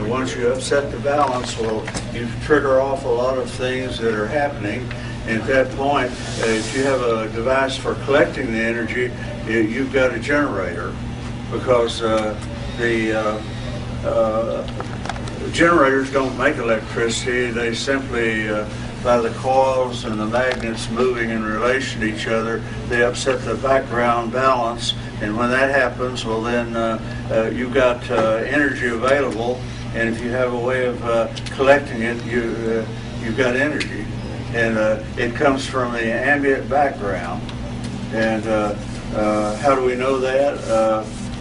And once you upset the balance, well, you trigger off a lot of things that are happening. And at that point, if you have a device for collecting the energy, you've got a generator, because the generators don't make electricity. They simply, by the coils and the magnets moving in relation to each other, they upset the background balance. And when that happens, well, then you've got energy available. And if you have a way of collecting it, you've got energy. And it comes from the ambient background. And how do we know that?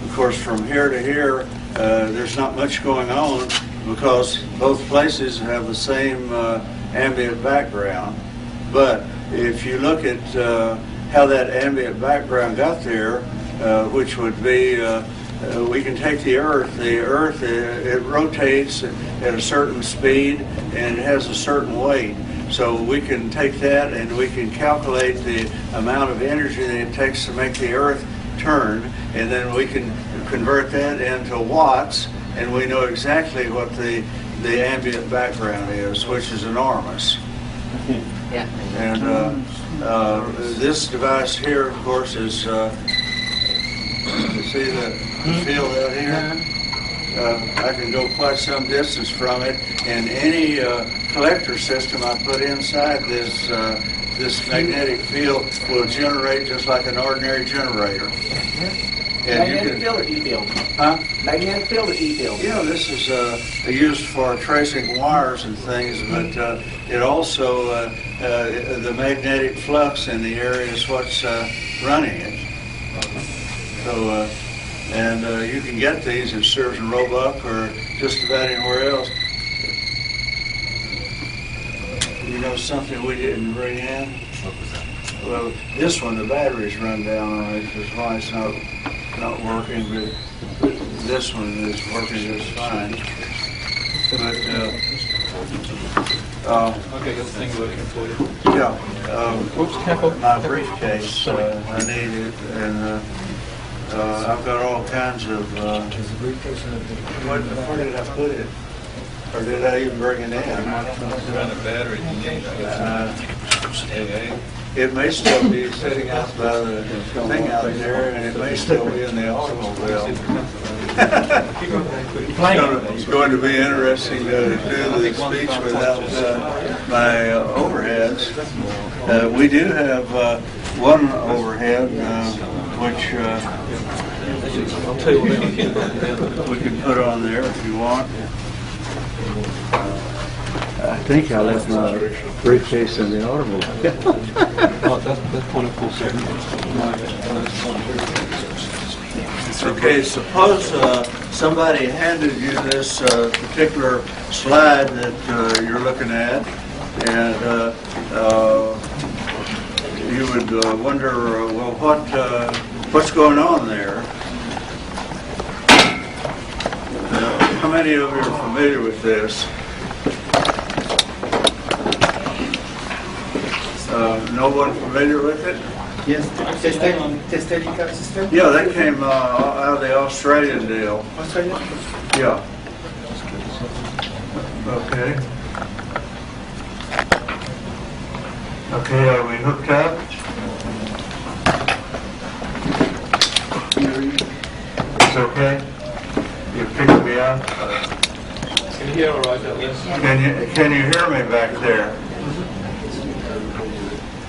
Of course, from here to here, there's not much going on, because both places have the same ambient background. But if you look at how that ambient background got there, which would be, we can take the Earth. The Earth, it rotates at a certain speed and it has a certain weight. So we can take that and we can calculate the amount of energy that it takes to make the Earth turn, and then we can convert that into watts, and we know exactly what the ambient background is, which is enormous. Yeah. And this device here, of course, is, you see the field out here? I can go quite some distance from it, and any collector system I put inside this magnetic field will generate just like an ordinary generator. And Magnetic field or E-field? Huh? Magnetic field or E-field? Yeah, this is used for tracing wires and things, but it also, the magnetic flux in the area is what's running it. So, and you can get these at Sears and Roebuck or just about anywhere else. You know something we didn't bring in? Well, this one, the batteries run down on it, which is why it's not working, but this one is working just fine. But, Okay, got the thing looking for you. yeah, Whoops, careful. my briefcase, I need it, and I've got all kinds of, where did I put it? Or did I even bring it in? Run a battery you need, I guess. AA. It may still be sitting out by the thing out there, and it may still be in the automobile. It's going to be interesting to do the speech without my overheads. We do have one overhead, which we can put on there if you want. I think I left my briefcase in the automobile. That's 24/7. Okay, suppose somebody handed you this particular slide that you're looking at, and you would wonder, well, what's going on there? How many of you are familiar with this? No one familiar with it? Yes. Testerica system? Yeah, that came out of the Australian deal. Australia? Yeah. Okay. Okay, are we hooked up? It's okay? You picked me up? Can you hear all right at least? Can you hear me back there?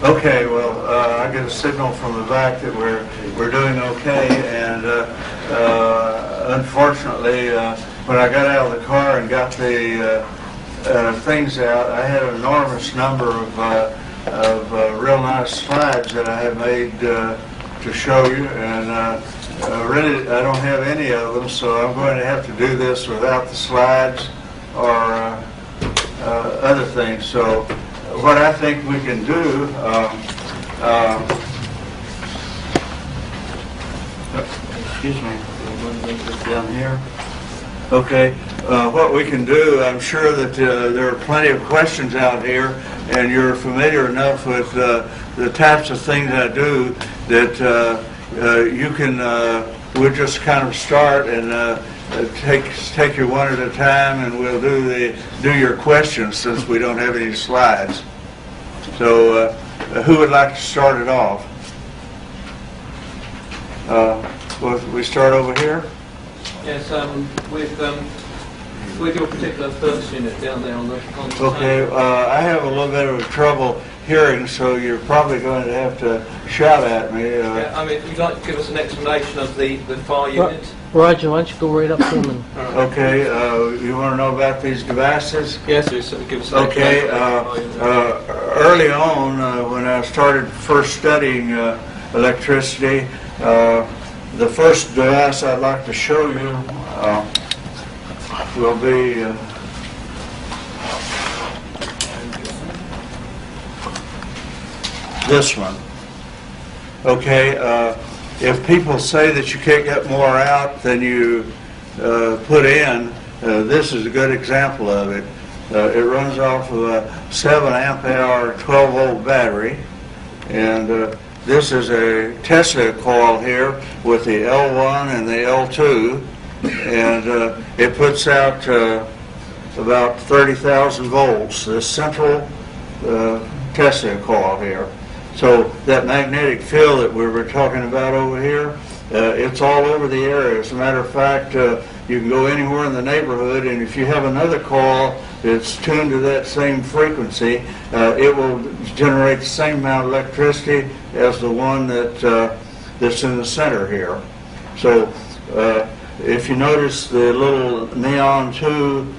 Okay, well, I get a signal from the back that we're doing okay, and unfortunately, when I got out of the car and got the things out, I had an enormous number of real nice slides that I had made to show you, and really I don't have any of them, so I'm going to have to do this without the slides or other things. So what I think we can do, excuse me, down here. Okay, what we can do, I'm sure that there are plenty of questions out here, and you're familiar enough with the types of things I do that you can, we'll just kind of start, and take you one at a time, and we'll do your questions since we don't have any slides. So, who would like to start it off? We start over here. Yes, with your particular first unit down there on the Okay, I have a little bit of trouble hearing, so you're probably going to have to shout at me. Yeah, I mean, if you'd like to give us an explanation of the far unit. Roger, why don't you go right up to him and... Okay, you want to know about these devices? Yes, just give us an Okay, explanation of the far unit. early on, when I started first studying electricity, the first device I'd like to show you will be this one. Okay, if people say that you can't get more out than you put in, this is a good example of it. It runs off of a 7 amp hour 12 volt battery, and this is a Tesla coil here with the L1 and the L2, and it puts out about 30,000 volts, this central Tesla coil here. So that magnetic field that we were talking about over here, it's all over the area. As a matter of fact, you can go anywhere in the neighborhood, and if you have another coil that's tuned to that same frequency, it will generate the same amount of electricity as the one that's in the center here. So if you notice the little neon 2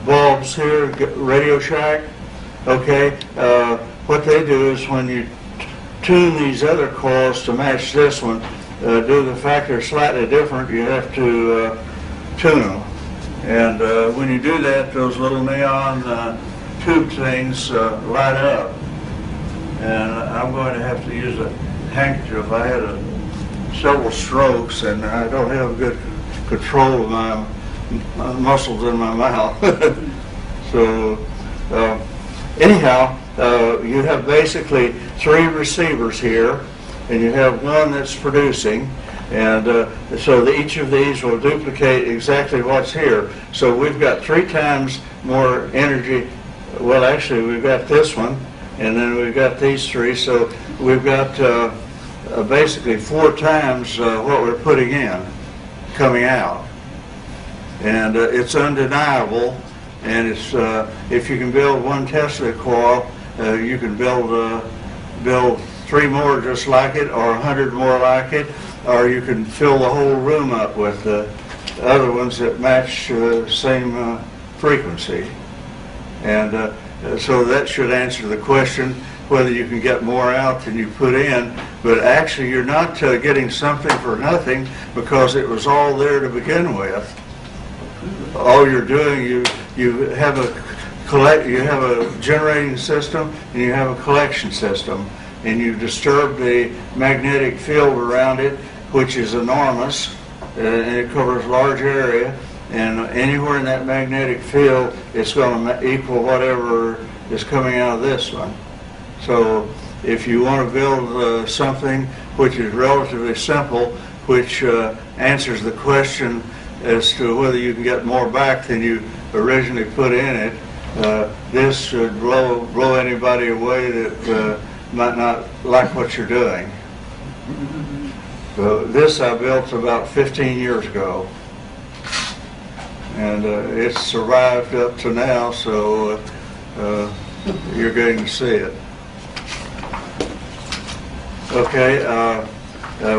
bulbs here, Radio Shack, okay, what they do is when you tune these other coils to match this one, due to the fact they're slightly different, you have to tune them. And when you do that, those little neon tube things light up. And I'm going to have to use a handkerchief. I had several strokes, and I don't have good control of my muscles in my mouth. So anyhow, you have basically 3 receivers here, and you have one that's producing, and so each of these will duplicate exactly what's here. So we've got 3 times more energy. Well, actually, we've got this one, and then we've got these 3, so we've got basically 4 times what we're putting in coming out. And it's undeniable, and it's if you can build 1 Tesla coil, you can build 3 more just like it, or 100 more like it, or you can fill the whole room up with other ones that match the same frequency. And so that should answer the question whether you can get more out than you put in. But actually, you're not getting something for nothing, because it was all there to begin with. All you're doing, you have a generating system, and you have a collection system, and you disturb the magnetic field around it, which is enormous, and it covers a large area, and anywhere in that magnetic field, it's going to equal whatever is coming out of this one. So if you want to build something which is relatively simple, which answers the question as to whether you can get more back than you originally put in it, this should blow anybody away that might not like what you're doing. So this I built about 15 years ago, and it's survived up to now, so you're getting to see it. Okay,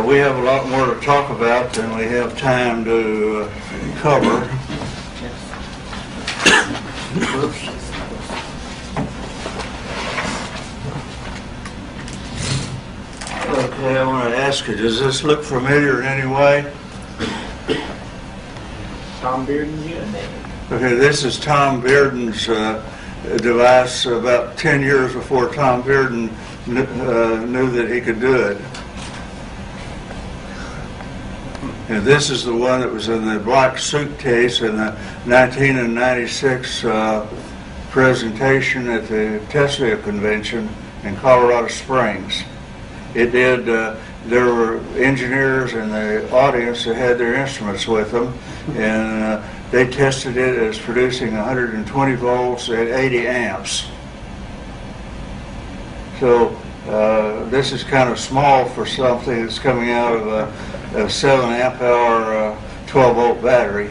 we have a lot more to talk about than we have time to cover. Oops. Okay, I want to ask you, does this look familiar in any way? Tom Bearden's unit. Okay, this is Tom Bearden's device about 10 years before Tom Bearden knew that he could do it. And this is the one that was in the black suitcase in the 1996 presentation at the Tesla convention in Colorado Springs. It did there were engineers in the audience that had their instruments with them, and they tested it as producing 120 volts at 80 amps. So this is kind of small for something that's coming out of a 7 amp hour 12 volt battery.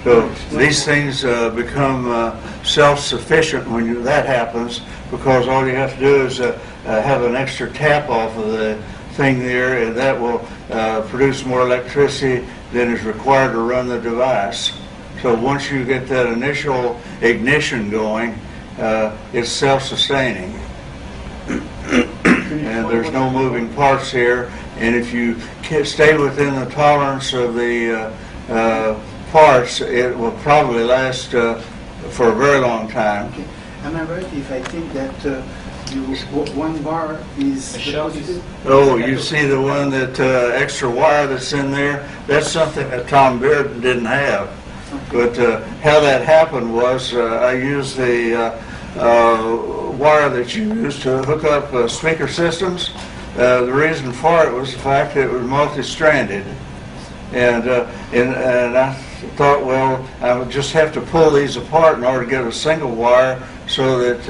So these things become self-sufficient when that happens, because all you have to do is have an extra tap off of the thing there, and that will produce more electricity than is required to run the device. So once you get that initial ignition going, it's self-sustaining. And there's no moving parts here, and if you stay within the tolerance of the parts, it will probably last for a very long time. Okay. Am I right if I think that one bar is the positive? Oh, you see the one that extra wire that's in there? That's something that Tom Bearden didn't have. But how that happened was I used the wire that you use to hook up speaker systems. The reason for it was the fact that it was multi-stranded. And I thought, well, I would just have to pull these apart in order to get a single wire so that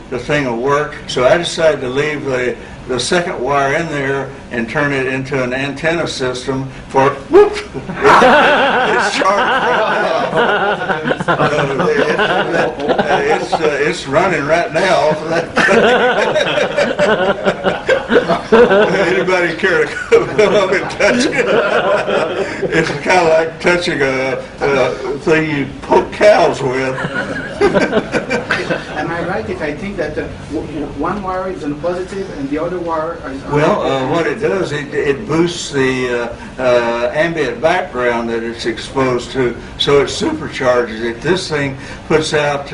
the thing will work. So I decided to leave the second wire in there and turn it into an antenna system for, whoop! It's charged right now. It's running right now. Anybody care to come up and touch it? It's kind of like touching a thing you poke cows with. Am I right if I think that one wire is on positive and the other wire is on Well, what it does, it boosts the ambient background that it's exposed to, so it supercharges it. This thing puts out,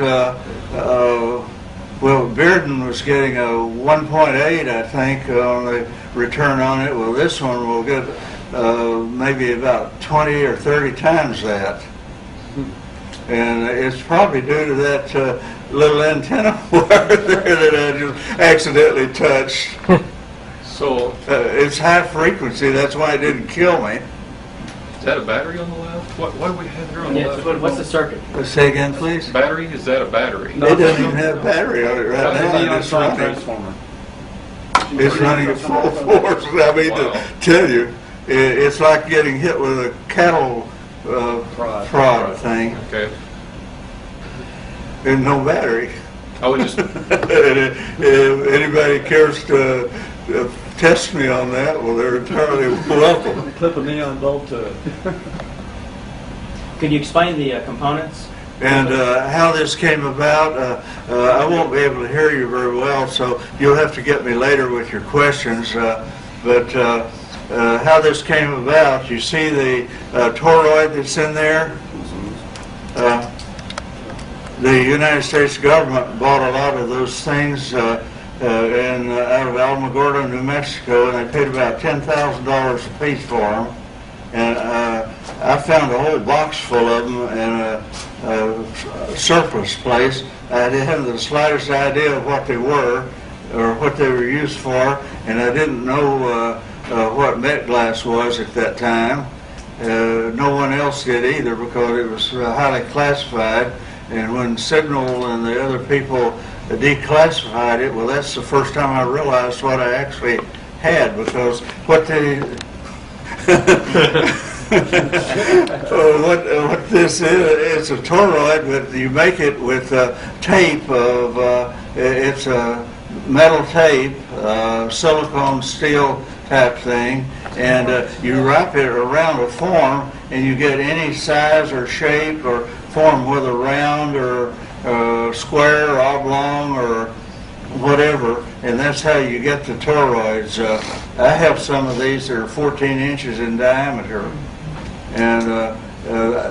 well, Bearden was getting a 1.8, I think, on the return on it. Well, this one will get maybe about 20 or 30 times that. And it's probably due to that little antenna wire there that I just accidentally touched. So, It's high frequency, that's why it didn't kill me. is that a battery on the left? What do we have here on the Yeah, left? what's the circuit? Say again, please? Battery? Is that a battery? It doesn't even have a battery on it right now. It's running. transformer? It's running at full force. I mean, Wow. to tell you, it's like getting hit with a cattle prod thing Okay. and no battery. I would just, If anybody cares to test me on that, well, they're entirely welcome. Clip a neon bulb to it. Could you explain the components? And how this came about, I won't be able to hear you very well, so you'll have to get me later with your questions. But how this came about, you see the toroid that's in there? The United States government bought a lot of those things out of Alamogordo, New Mexico, and they paid about $10,000 a piece for them. And I found a whole box full of them in a surplus place. I didn't have the slightest idea of what they were or what they were used for, and I didn't know what met glass was at that time. No one else did either, because it was highly classified. And when Signal and the other people declassified it, well, that's the first time I realized what I actually had, because what they what this is, it's a toroid, but you make it with tape of it's a metal tape, silicone steel type thing, and you wrap it around a form, and you get any size or shape or form, whether round or square or oblong or whatever, and that's how you get the toroids. I have some of these that are 14 inches in diameter, and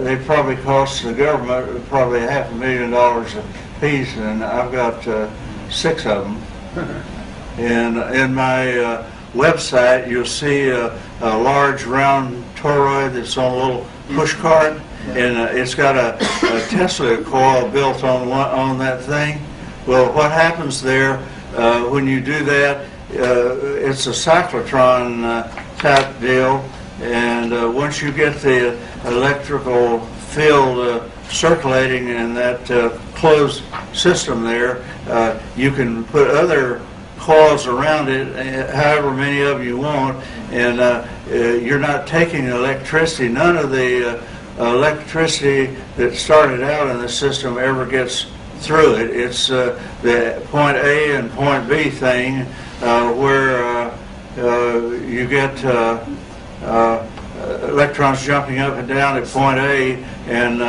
they probably cost the government probably $500,000 a piece, and I've got 6 of them. And in my website, you'll see a large round toroid that's on a little push cart, and it's got a Tesla coil built on that thing. Well, what happens there when you do that, it's a cyclotron type deal, and once you get the electrical field circulating in that closed system there, you can put other coils around it, however many of you want, and you're not taking electricity. None of the electricity that started out in the system ever gets through it. It's the point A and point B thing where you get electrons jumping up and down at point A, and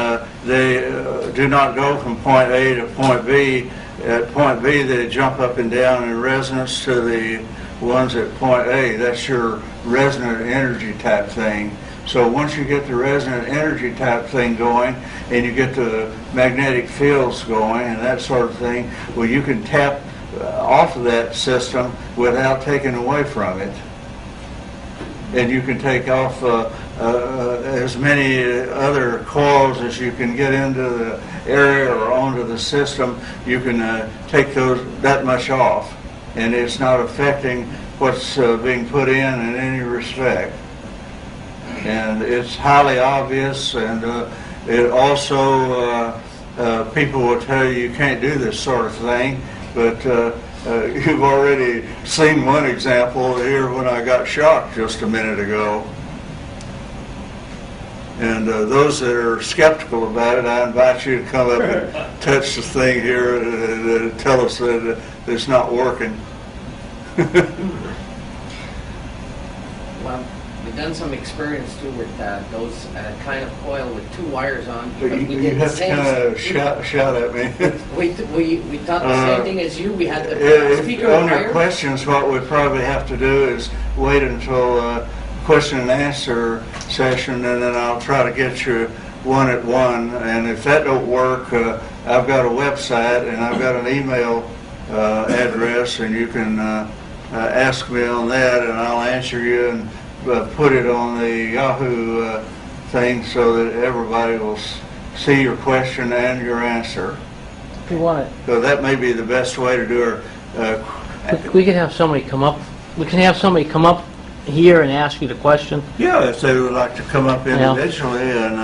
they do not go from point A to point B. At point B, they jump up and down in resonance to the ones at point A. That's your resonant energy type thing. So once you get the resonant energy type thing going, and you get the magnetic fields going and that sort of thing, well, you can tap off of that system without taking away from it. And you can take off as many other coils as you can get into the area or onto the system. You can take that much off, and it's not affecting what's being put in any respect. And it's highly obvious, and it also people will tell you can't do this sort of thing, but you've already seen one example here when I got shocked just a minute ago. And those that are skeptical about it, I invite you to come up and touch the thing here and tell us that it's not working. Well, we've done some experience too with those kind of coil with two wires on. But you have to kind of shout at me. We thought the same thing as you. We had the speaker on your wire. questions, what we probably have to do is wait until question and answer session, and then I'll try to get you one at one. And if that don't work, I've got a website and I've got an email address, and you can ask me on that, and I'll answer you and put it on the Yahoo thing so that everybody will see your question and your answer. If you want So that may be the best way to do it. we can have somebody come up. We can have somebody come up here and ask you the question. Yeah, if they would like to come up individually, and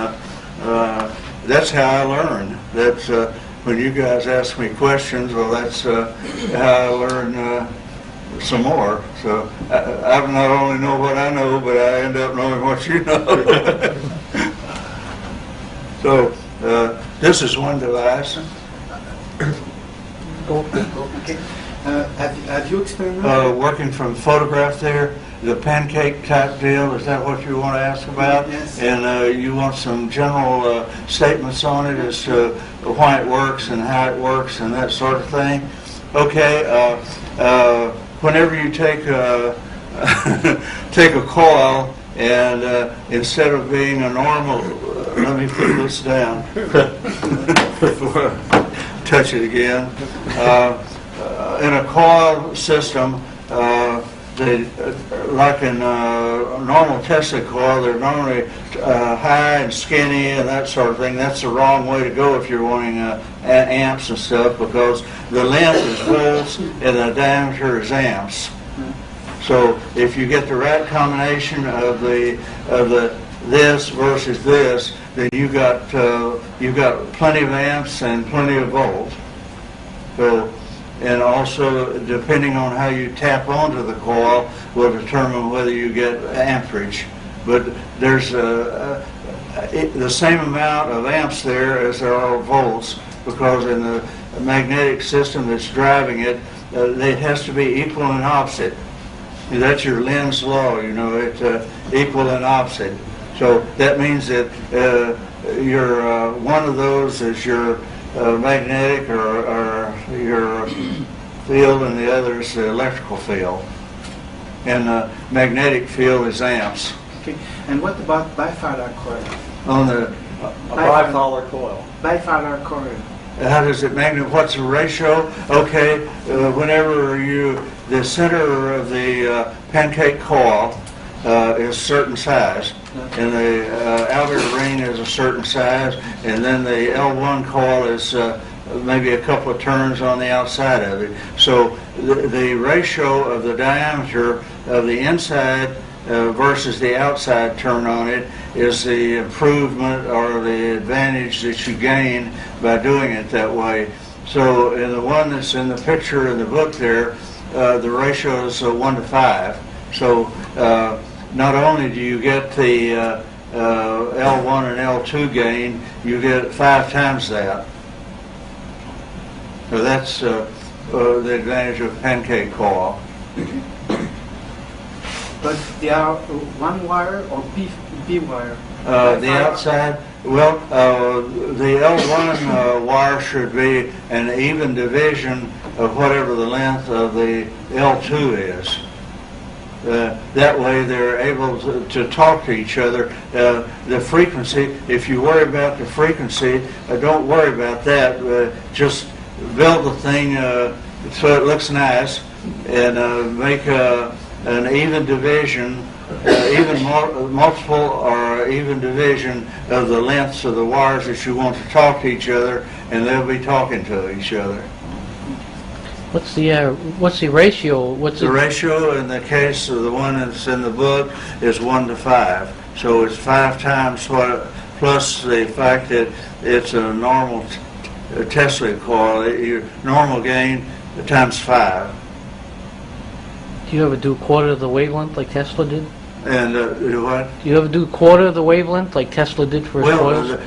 that's how I learn. That's when you guys ask me questions. Well, that's how I learn some more. So I not only know what I know, but I end up knowing what you know. So this is one device. Okay. Have you experimented? Working from photograph there, the pancake type deal, is that what you want to ask about? Yes. And you want some general statements on it as to why it works and how it works and that sort of thing? Okay, whenever you take take a coil, and instead of being a normal, let me put this down before I touch it again. In a coil system, like in a normal Tesla coil, they're normally high and skinny and that sort of thing. That's the wrong way to go if you're wanting amps and stuff, because the length is volts and the diameter is amps. So if you get the right combination of this versus this, then you've got plenty of amps and plenty of volts. So, and also, depending on how you tap onto the coil, will determine whether you get amperage. But there's the same amount of amps there as there are volts, because in the magnetic system that's driving it, it has to be equal and opposite. That's your Lenz's law, you know, it's equal and opposite. So that means that your one of those is your magnetic or your field, and the other is the electrical field. And the magnetic field is amps. Okay. And what about bifilar coil? On the A bipolar coil. Bifilar coil. how does it magnify? What's the ratio? Okay, whenever the center of the pancake coil is certain size, and the outer ring is a certain size, and then the L1 coil is maybe a couple of turns on the outside of it. So the ratio of the diameter of the inside versus the outside turn on it is the improvement or the advantage that you gain by doing it that way. So in the one that's in the picture in the book there, the ratio is 1 to 5. So not only do you get the L1 and L2 gain, you get 5 times that. So that's the advantage of pancake coil. But they are one wire or B wire? The outside, well, the L1 wire should be an even division of whatever the length of the L2 is. That way they're able to talk to each other. The frequency, if you worry about the frequency, don't worry about that. Just build the thing so it looks nice and make an even division, multiple or even division of the lengths of the wires that you want to talk to each other, and they'll be talking to each other. What's the ratio? The ratio in the case of the one that's in the book is 1 to 5. So it's 5 times what, plus the fact that it's a normal Tesla coil. Your normal gain times 5. Do you ever do quarter of the wavelength like Tesla did? And what? Do you ever do quarter of the wavelength like Tesla did for his coils? Well,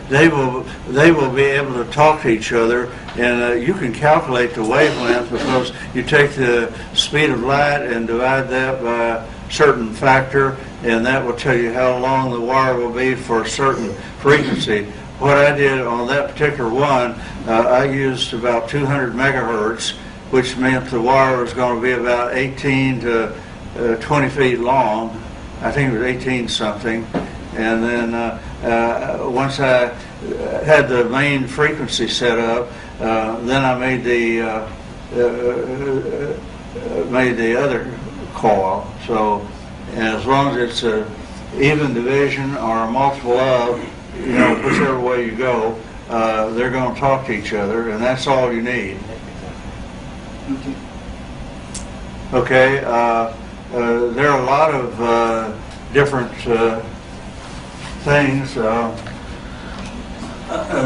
they will be able to talk to each other, and you can calculate the wavelength because you take the speed of light and divide that by a certain factor, and that will tell you how long the wire will be for a certain frequency. What I did on that particular one, I used about 200 megahertz, which meant the wire was going to be about 18 to 20 feet long. I think it was 18 something. And then once I had the main frequency set up, then I made the other coil. So as long as it's a even division or a multiple of, whichever way you go, they're going to talk to each other, and that's all you need. Okay. There are a lot of different things.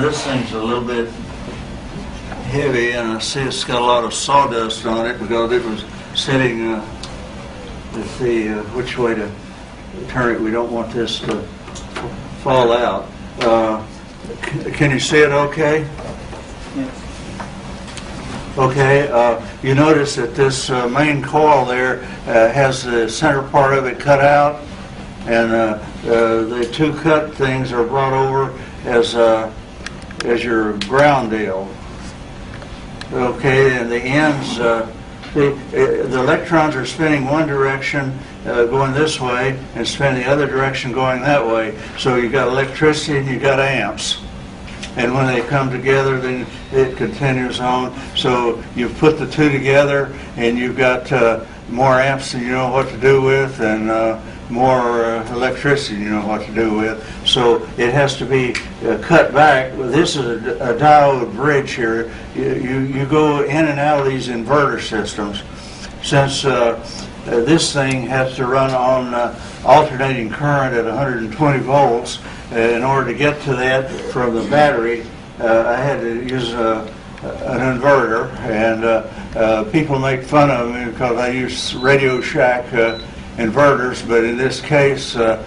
This thing's a little bit heavy, and I see it's got a lot of sawdust on it because it was sitting. Let's see which way to turn it. We don't want this to fall out. Can you see it okay? Yes. Okay, you notice that this main coil there has the center part of it cut out, and the 2 cut things are brought over as your ground deal. Okay, and the ends, the electrons are spinning one direction going this way, and spinning the other direction going that way. So you've got electricity and you've got amps. And when they come together, then it continues on. So you've put the 2 together, and you've got more amps than you know what to do with, and more electricity than you know what to do with. So it has to be cut back. This is a diode bridge here. You go in and out of these inverter systems. Since this thing has to run on alternating current at 120 volts, in order to get to that from the battery, I had to use an inverter, and people make fun of me because I use Radio Shack inverters, but in this case, the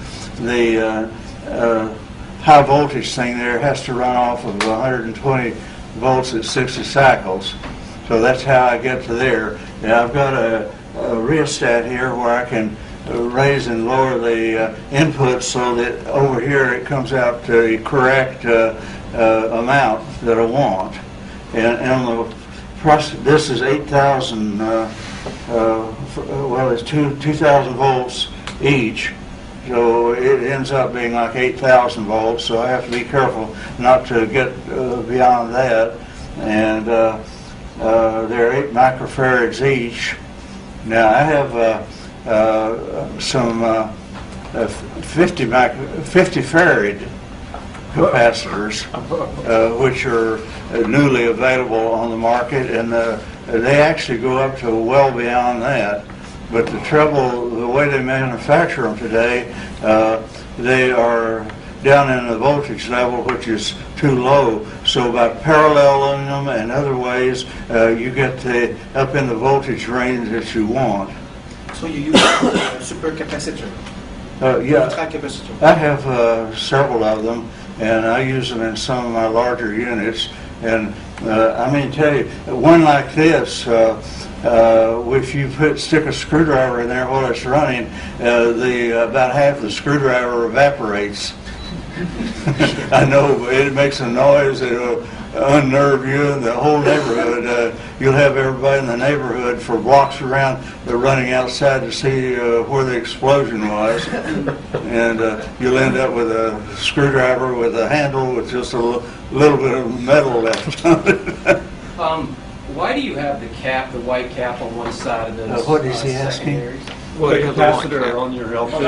high voltage thing there has to run off of 120 volts at 60 cycles. So that's how I get to there. Now I've got a rheostat here where I can raise and lower the input so that over here it comes out to the correct amount that I want. And on the process, this is 8,000, well, it's 2,000 volts each. So it ends up being like 8,000 volts, so I have to be careful not to get beyond that. And they're 8 microfarads each. Now I have some 50 farad capacitors, which are newly available on the market, and they actually go up to well beyond that. But the trouble, the way they manufacture them today, they are down in the voltage level, which is too low. So by paralleling them and other ways, you get up in the voltage range that you want. So you use a supercapacitor? Yeah, Ultracapacitor? I have several of them, and I use them in some of my larger units. And I mean, tell you, one like this, if you stick a screwdriver in there while it's running, about half the screwdriver evaporates. I know, but it makes a noise. It'll unnerve you and the whole neighborhood. You'll have everybody in the neighborhood for blocks around. They're running outside to see where the explosion was, and you'll end up with a screwdriver with a handle with just a little bit of metal left on it. Why do you have the cap, the white cap on one side of those What is he asking? secondaries? Well, the capacitor on your LCD.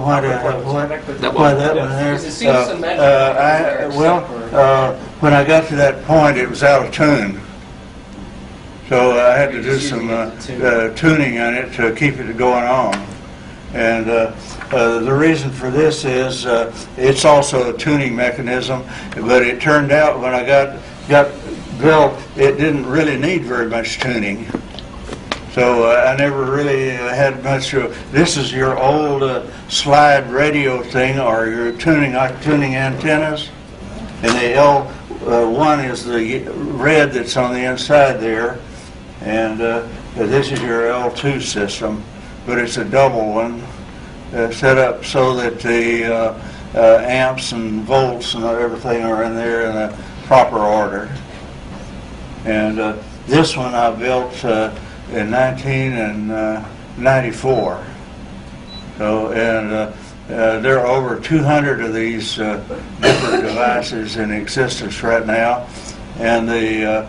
Why that one there? Because it seems symmetrical there, When I got to that point, it was out of tune. So I had to do some tuning on it to keep it going on. And the reason for this is it's also a tuning mechanism, but it turned out when I got built, it didn't really need very much tuning. So I never really had much of, this is your old slide radio thing, or your tuning antennas. And the L1 is the red that's on the inside there. And this is your L2 system, but it's a double one set up so that the amps and volts and everything are in there in a proper order. And this one I built in 1994. So, and there are over 200 of these different devices in existence right now, and the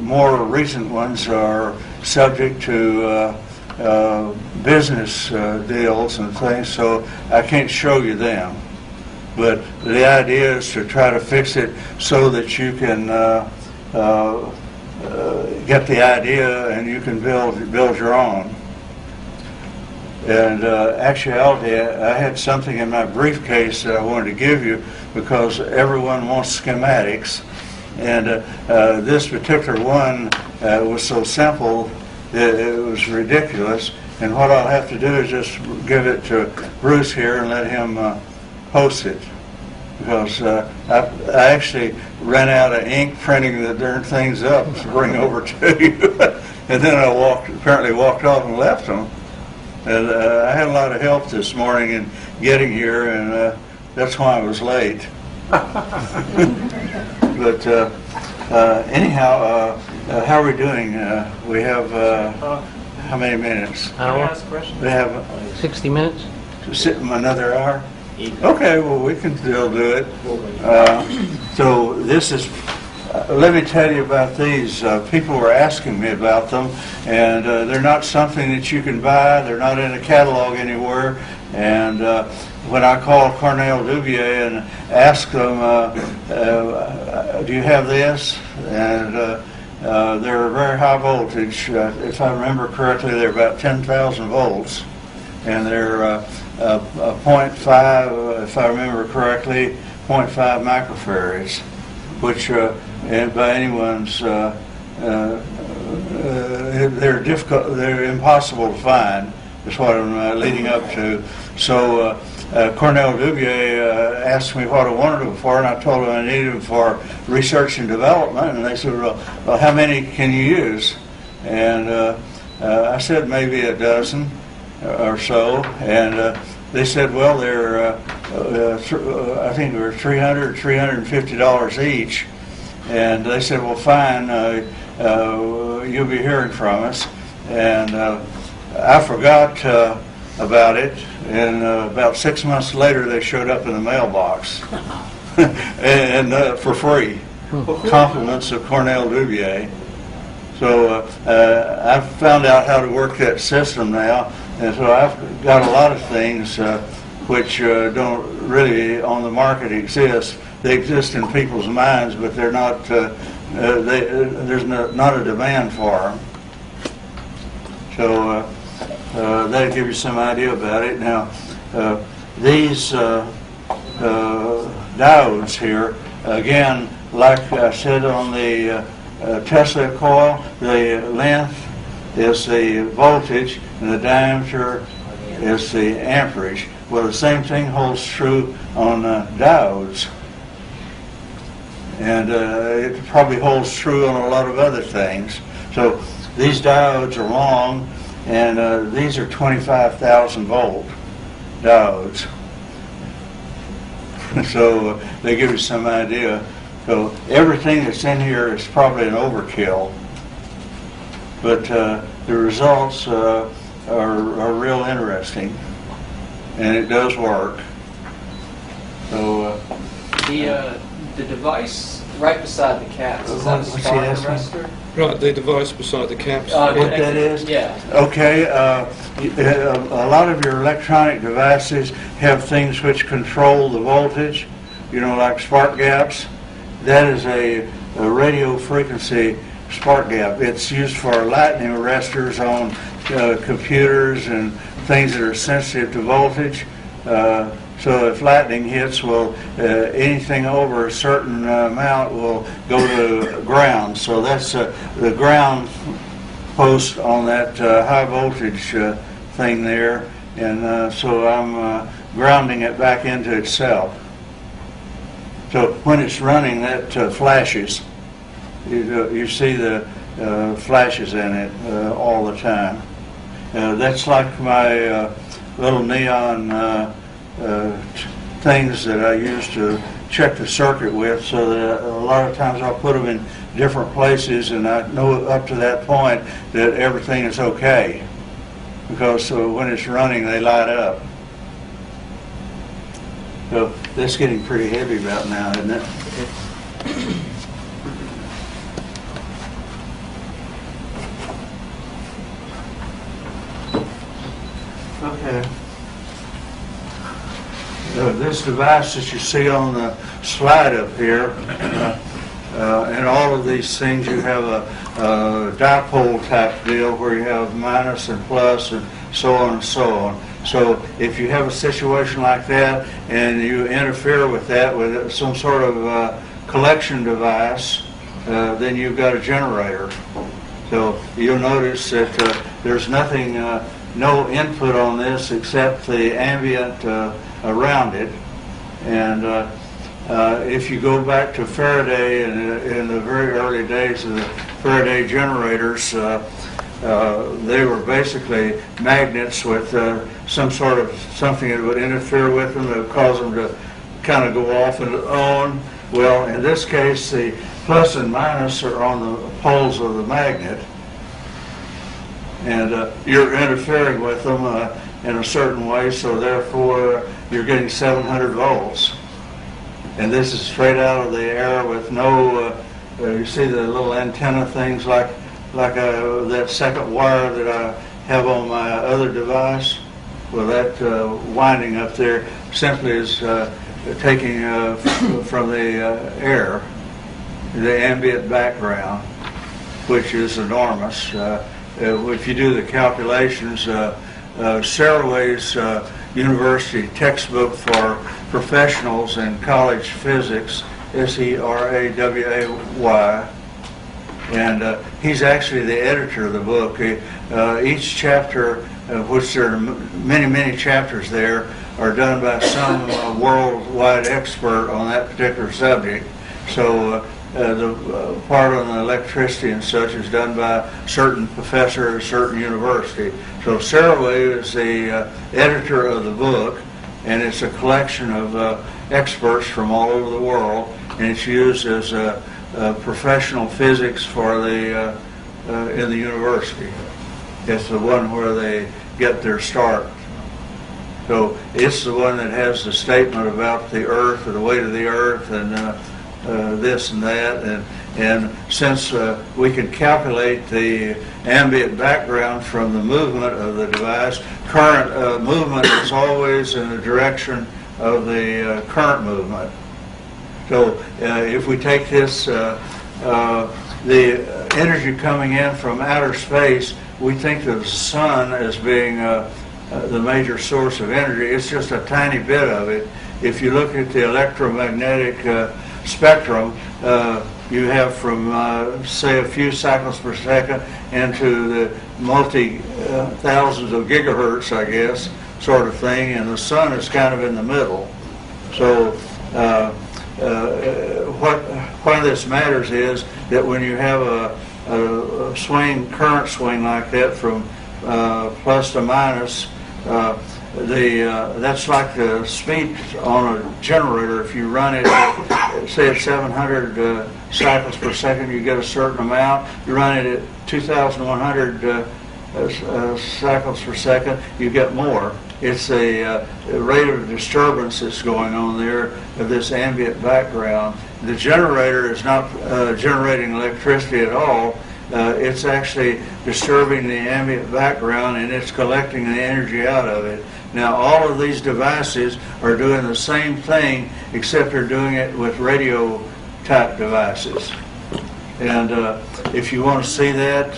more recent ones are subject to business deals and things, so I can't show you them. But the idea is to try to fix it so that you can get the idea and you can build your own. And actuality, I had something in my briefcase that I wanted to give you because everyone wants schematics. And this particular one was so simple that it was ridiculous. And what I'll have to do is just give it to Bruce here and let him post it. Because I actually ran out of ink printing the darn things up to bring over to you. And then I apparently walked off and left them. And I had a lot of help this morning in getting here, and that's why I was late. But anyhow, how are we doing? We have how many minutes? Hour? question? We have 60 minutes? another hour? Okay, well, we can still do it. So this is, let me tell you about these. People were asking me about them, and they're not something that you can buy. They're not in a catalog anywhere. And when I called Cornell Dubier and asked them, do you have this? And they're very high voltage. If I remember correctly, they're about 10,000 volts. And they're 0.5, if I remember correctly, 0.5 microfarads, which by anyone's, they're difficult, they're impossible to find, is what I'm leading up to. So Cornell Dubier asked me what I wanted them for, and I told them I needed them for research and development, and they said, well how many can you use? And I said maybe a dozen or so, and they said, well, they're I think they were $300, $350 each, and they said, well, fine, you'll be hearing from us. And I forgot about it, and about 6 months later, they showed up in the mailbox, and for free. Compliments of Cornell Dubier. So I've found out how to work that system now, and so I've got a lot of things which don't really on the market exist. They exist in people's minds, but they're not. There's not a demand for them. So that'll give you some idea about it. Now, these diodes here, again, like I said on the Tesla coil, the length is the voltage and the diameter is the amperage. Well, the same thing holds true on diodes. And it probably holds true on a lot of other things. So these diodes are long, and these are 25,000 volt diodes. So they give you some idea. So everything that's in here is probably an overkill, but the results are real interesting, and it does work. So The device right beside the caps, is that a What's spark he asking? arrestor? Right, the device beside the caps. what that is? Yeah. Okay, a lot of your electronic devices have things which control the voltage, you know, like spark gaps. That is a radio frequency spark gap. It's used for lightning arresters on computers and things that are sensitive to voltage. So if lightning hits, well, anything over a certain amount will go to ground. So that's the ground post on that high voltage thing there. And so I'm grounding it back into itself. So when it's running, that flashes. You see the flashes in it all the time. That's like my little neon things that I use to check the circuit with, so that a lot of times I'll put them in different places, and I know up to that point that everything is okay, because when it's running they light up. So that's getting pretty heavy about now, isn't it? Okay. This device that you see on the slide up here, and all of these things, you have a dipole type deal where you have minus and plus and so on and so on. So if you have a situation like that and you interfere with that with some sort of collection device, then you've got a generator. So you'll notice that there's nothing, no input on this except the ambient around it. And if you go back to Faraday in the very early days of the Faraday generators, they were basically magnets with some sort of something that would interfere with them that would cause them to kind of go off and on. Well, in this case, the plus and minus are on the poles of the magnet, and you're interfering with them in a certain way, so therefore you're getting 700 volts. And this is straight out of the air with no, you see the little antenna things like that second wire that I have on my other device? Well, that winding up there simply is taking from the air, the ambient background, which is enormous. If you do the calculations, Saraway's university textbook for professionals in college physics, Seraway, and he's actually the editor of the book. Each chapter, which there are many chapters there, are done by some worldwide expert on that particular subject. So the part on the electricity and such is done by a certain professor at a certain university. So Saraway is the editor of the book, and it's a collection of experts from all over the world, and it's used as professional physics for the in the university. It's the one where they get their start. So it's the one that has the statement about the Earth, or the weight of the Earth, and this and that, and since we can calculate the ambient background from the movement of the device, current movement is always in the direction of the current movement. So if we take this, the energy coming in from outer space, we think of the sun as being the major source of energy. It's just a tiny bit of it. If you look at the electromagnetic spectrum, you have from, say, a few cycles per second into the thousands of gigahertz, I guess, sort of thing, and the sun is kind of in the middle. So why this matters is that when you have a swing, current swing like that from plus to minus, that's like the speed on a generator. If you run it, say at 700 cycles per second, you get a certain amount. You run it at 2,100 cycles per second, you get more. It's a rate of disturbance that's going on there of this ambient background. The generator is not generating electricity at all. It's actually disturbing the ambient background, and it's collecting the energy out of it. Now, all of these devices are doing the same thing, except they're doing it with radio type devices. And if you want to see that,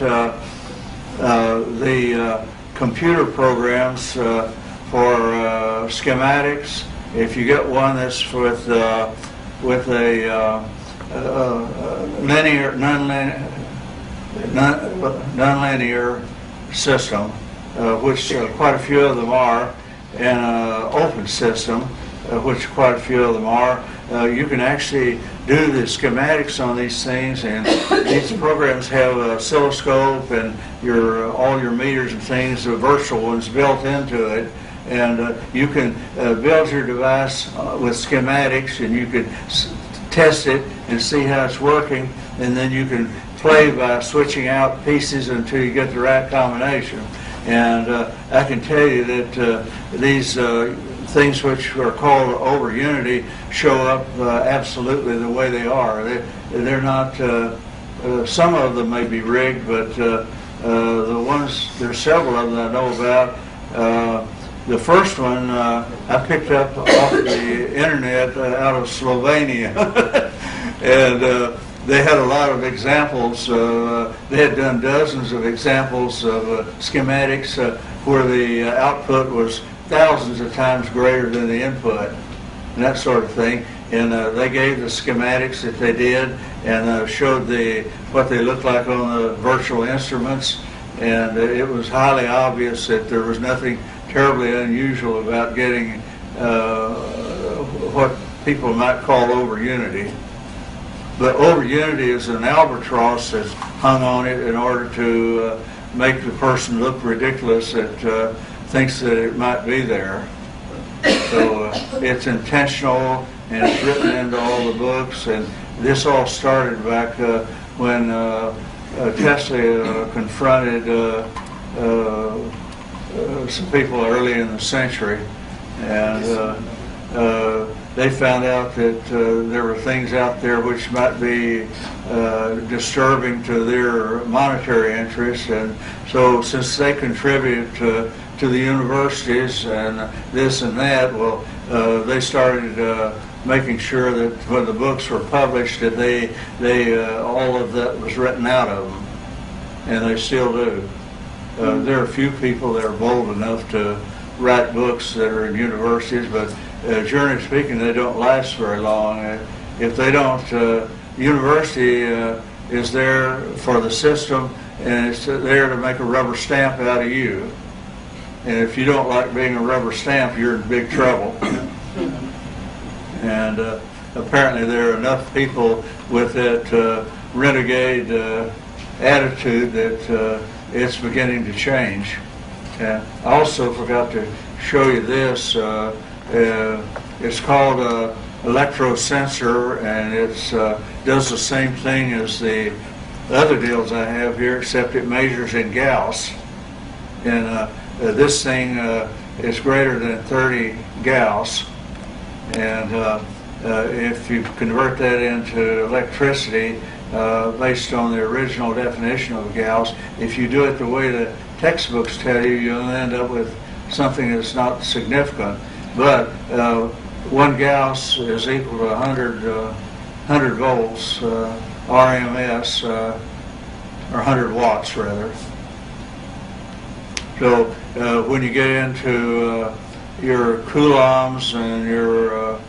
the computer programs for schematics, if you get one that's with a linear, nonlinear system, which quite a few of them are, and an open system, which quite a few of them are, you can actually do the schematics on these things, and these programs have an oscilloscope and all your meters and things, the virtual ones built into it, and you can build your device with schematics, and you can test it and see how it's working, and then you can play by switching out pieces until you get the right combination. And I can tell you that these things which are called over unity show up absolutely the way they are. They're not, some of them may be rigged, but the ones, there's several of them that I know about. The first one I picked up off the internet out of Slovenia. And they had a lot of examples. They had done dozens of examples of schematics where the output was thousands of times greater than the input, and that sort of thing. And they gave the schematics that they did and showed what they looked like on the virtual instruments. And it was highly obvious that there was nothing terribly unusual about getting what people might call over unity. But over unity is an albatross that's hung on it in order to make the person look ridiculous that thinks that it might be there. So it's intentional, and it's written into all the books. And this all started back when Tesla confronted some people early in the century, and they found out that there were things out there which might be disturbing to their monetary interests, and so since they contribute to the universities and this and that, well, they started making sure that when the books were published that they all of that was written out of them, and they still do. There are a few people that are bold enough to write books that are in universities, but generally speaking, they don't last very long. If they don't, university is there for the system, and it's there to make a rubber stamp out of you. And if you don't like being a rubber stamp, you're in big trouble. And apparently there are enough people with that renegade attitude that it's beginning to change. I also forgot to show you this. It's called an electrosensor, and it does the same thing as the other deals I have here, except it measures in Gauss. And this thing is greater than 30 Gauss, and if you convert that into electricity, based on the original definition of a Gauss, if you do it the way the textbooks tell you, you'll end up with something that's not significant. But 1 Gauss is equal to 100 volts, RMS, or 100 watts rather. So when you get into your coulombs and your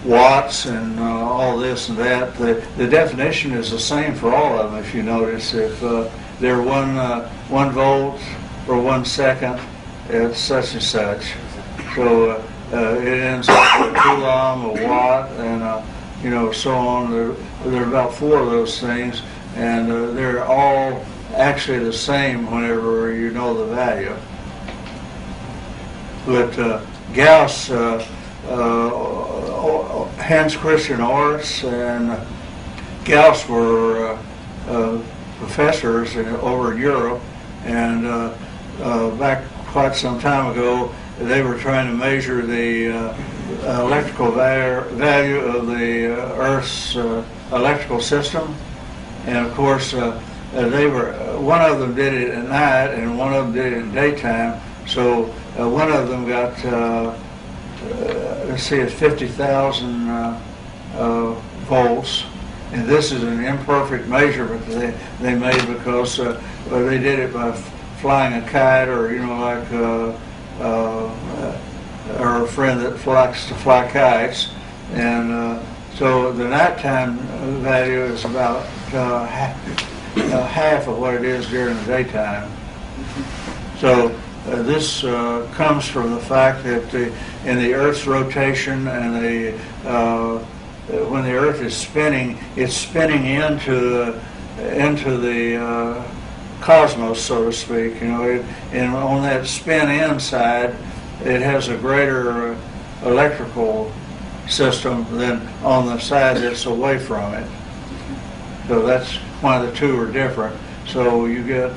watts and all this and that, the definition is the same for all of them. If you notice, if they're 1 volt or 1 second, it's such and such. So it ends up with a coulomb, a watt, and you know, so on. There are about 4 of those things, and they're all actually the same whenever you know the value. But Gauss, Hans Christian Oris and Gauss were professors over in Europe, and back quite some time ago, they were trying to measure the electrical value of the Earth's electrical system. And of course, one of them did it at night and one of them did it in daytime. So one of them got, let's see, it's 50,000 volts. And this is an imperfect measurement they made because they did it by flying a kite, or, you know, like or a friend that likes to fly kites. And so the nighttime value is about half of what it is during the daytime. So this comes from the fact that in the Earth's rotation and when the Earth is spinning, it's spinning into the cosmos, so to speak. You know, and on that spin in side, it has a greater electrical system than on the side that's away from it. So that's why the two are different. So you get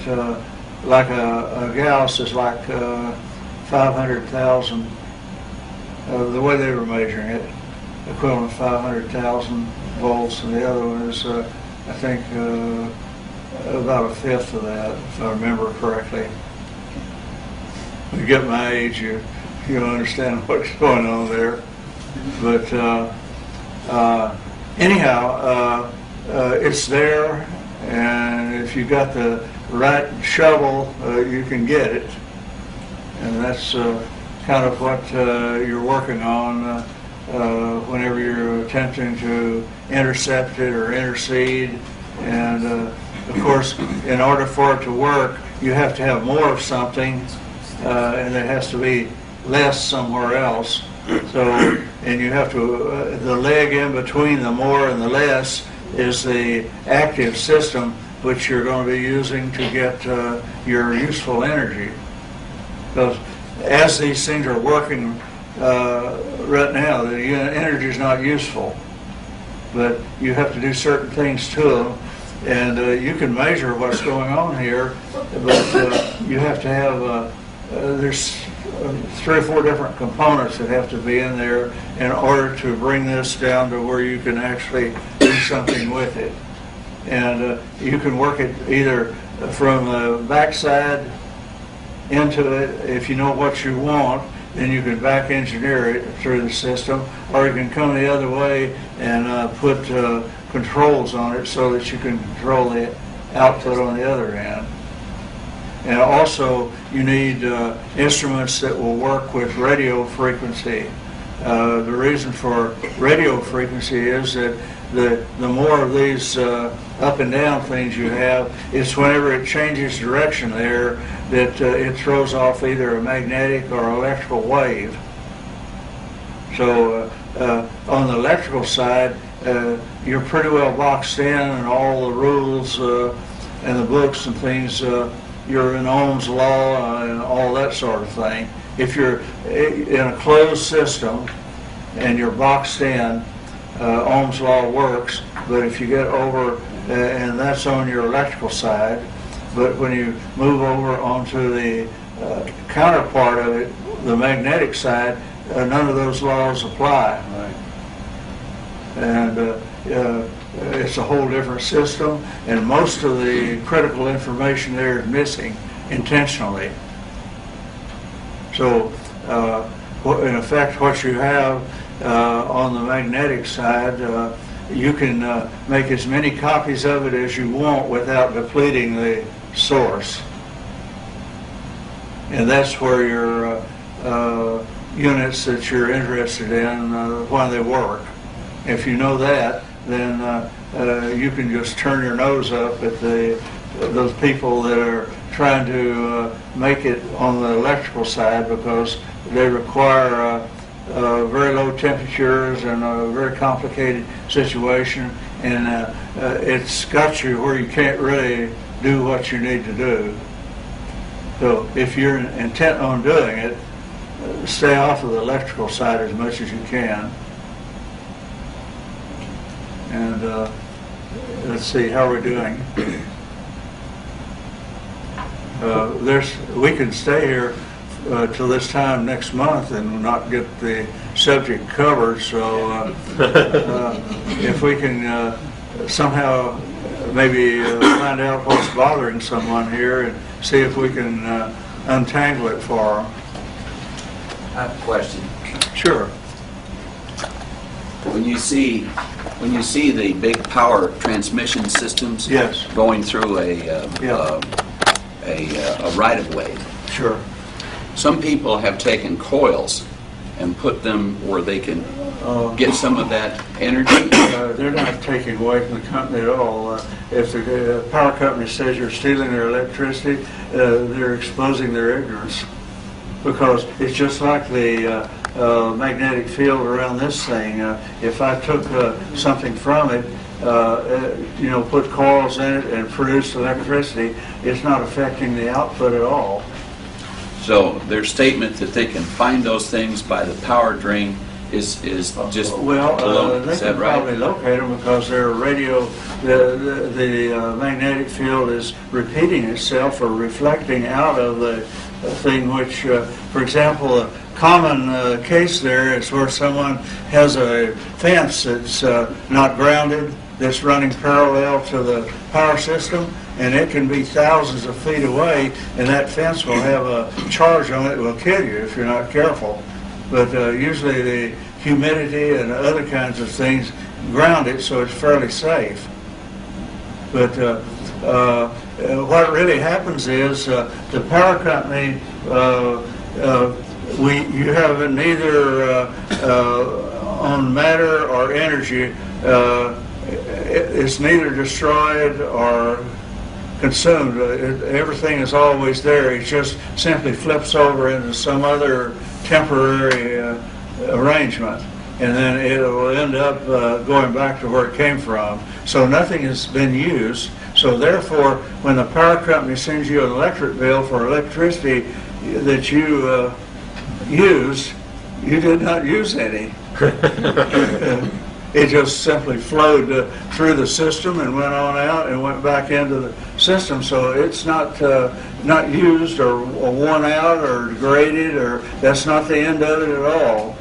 like a Gauss is like 500,000. The way they were measuring it, equivalent to 500,000 volts, and the other one is, I think, about 1/5 of that, if I remember correctly. You get my age, you understand what's going on there. But anyhow, it's there, and if you got the right shovel, you can get it. And that's kind of what you're working on whenever you're attempting to intercept it or intercede. And of course, in order for it to work, you have to have more of something, and there has to be less somewhere else. So, and you have to, the leg in between the more and the less is the active system, which you're going to be using to get your useful energy. Because as these things are working right now, the energy is not useful, but you have to do certain things to them. And you can measure what's going on here, but you have to have, there's 3 or 4 different components that have to be in there in order to bring this down to where you can actually do something with it. And you can work it either from the backside into it. If you know what you want, then you can back engineer it through the system, or you can come the other way and put controls on it so that you can control the output on the other end. And also you need instruments that will work with radio frequency. The reason for radio frequency is that the more of these up and down things you have, it's whenever it changes direction there that it throws off either a magnetic or electrical wave. So on the electrical side, you're pretty well boxed in, and all the rules and the books and things, you're in Ohm's law and all that sort of thing. If you're in a closed system and you're boxed in, Ohm's law works. But if you get over, and that's on your electrical side, but when you move over onto the counterpart of it, the magnetic side, none of those laws apply. Right. and it's a whole different system, and most of the critical information there is missing intentionally. So, in effect, what you have on the magnetic side, you can make as many copies of it as you want without depleting the source. And that's where your units that you're interested in, why they work. If you know that, then you can just turn your nose up at those people that are trying to make it on the electrical side, because they require very low temperatures and a very complicated situation, and it's got you where you can't really do what you need to do. So if you're intent on doing it, stay off of the electrical side as much as you can. And let's see, how are we doing? We can stay here till this time next month and not get the subject covered. So if we can somehow maybe find out what's bothering someone here and see if we can untangle it for them. I have a question. Sure. When you see the big power transmission systems, Yes. going through a right-of-way, Sure. some people have taken coils and put them where they can get some of that energy. They're not taking away from the company at all. If the power company says you're stealing their electricity, they're exposing their ignorance, because it's just like the magnetic field around this thing. If I took something from it, put coils in it and produced electricity, it's not affecting the output at all. So their statement that they can find those things by the power drain is just baloney. They Is that can right? probably locate them because their radio, the magnetic field is repeating itself or reflecting out of the thing, which, for example, a common case there is where someone has a fence that's not grounded, that's running parallel to the power system, and it can be thousands of feet away, and that fence will have a charge on it that will kill you if you're not careful. But usually the humidity and other kinds of things ground it, so it's fairly safe. But what really happens is the power company, you have neither on matter or energy, it's neither destroyed or consumed. Everything is always there. It just simply flips over into some other temporary arrangement, and then it'll end up going back to where it came from. So nothing has been used. So therefore, when the power company sends you an electric bill for electricity that you used, you did not use any. It just simply flowed through the system and went on out and went back into the system. So it's not used or worn out or degraded, or that's not the end of it at all.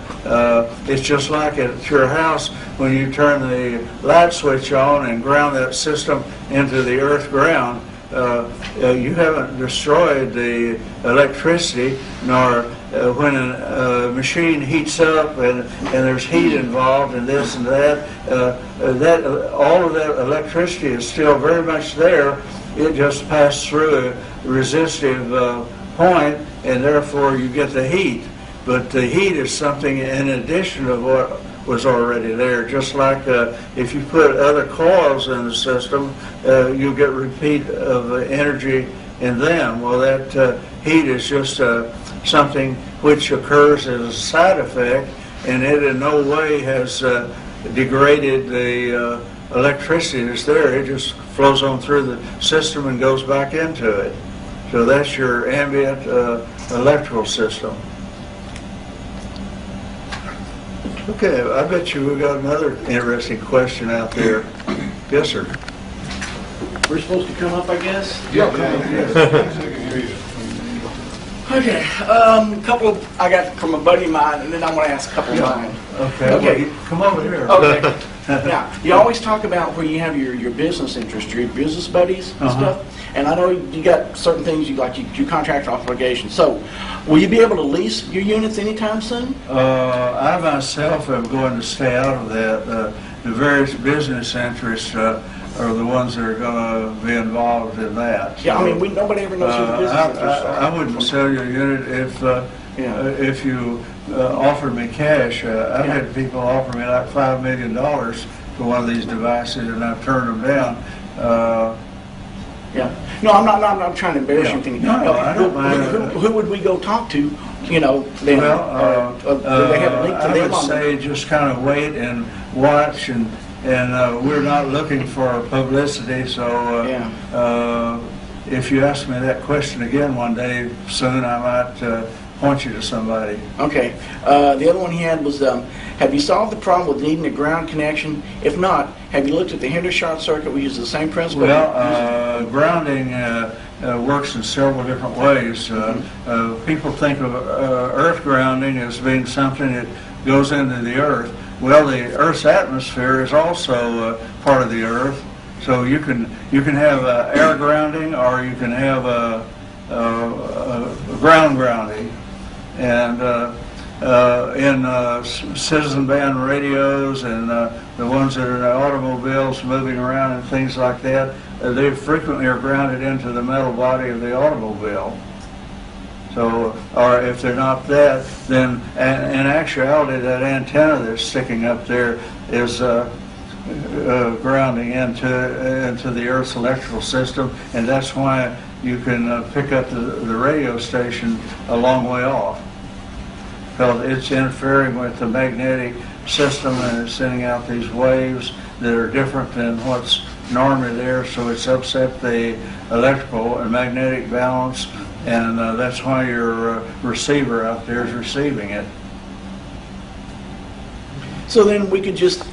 It's just like at your house when you turn the light switch on and ground that system into the earth ground. You haven't destroyed the electricity, nor when a machine heats up and there's heat involved and this and that, all of that electricity is still very much there. It just passed through a resistive point, and therefore you get the heat. But the heat is something in addition to what was already there. Just like if you put other coils in the system, you get repeat of energy in them. Well, that heat is just something which occurs as a side effect, and it in no way has degraded the electricity that's there. It just flows on through the system and goes back into it. So that's your ambient electrical system. Okay, I bet you we got another interesting question out there. Yes, sir. We're supposed to come up, I guess? Okay, a couple I got from a buddy of mine, and then I want to ask a couple of mine. Okay. Okay. Well, come over here. Okay. Now, you always talk about where you have your business interest, your business buddies and stuff. And I know you got certain things you contract obligations. So, will you be able to lease your units anytime soon? I myself am going to stay out of that. The various business interests are the ones that are going to be involved in that. Yeah, I mean, nobody ever knows who the business interests are. I wouldn't sell you a unit if you offered me cash. I've had people offer me like $5 million for one of these devices, and I've turned them down. Yeah. No, I'm not trying to embarrass you. Anything. No, I don't mind. Who would we go talk to? You know, then, do they have a link to I them would on say just kind of wait and watch, and we're not looking for publicity. So if you ask me that question again one day soon, I might point you to somebody. Okay. The other one he had was, have you solved the problem with needing a ground connection? If not, have you looked at the Hendershot circuit? We use the same principle. Well, grounding works in several different ways. People think of earth grounding as being something that goes into the earth. Well, the Earth's atmosphere is also part of the earth. So you can have air grounding, or you can have ground grounding. And in citizen band radios and the ones that are in the automobiles moving around and things like that, they frequently are grounded into the metal body of the automobile. So, or if they're not that, then in actuality, that antenna that's sticking up there is grounding into the Earth's electrical system, and that's why you can pick up the radio station a long way off, because it's interfering with the magnetic system and it's sending out these waves that are different than what's normally there, so it's upset the electrical and magnetic balance, and that's why your receiver out there is receiving it. So then we could just,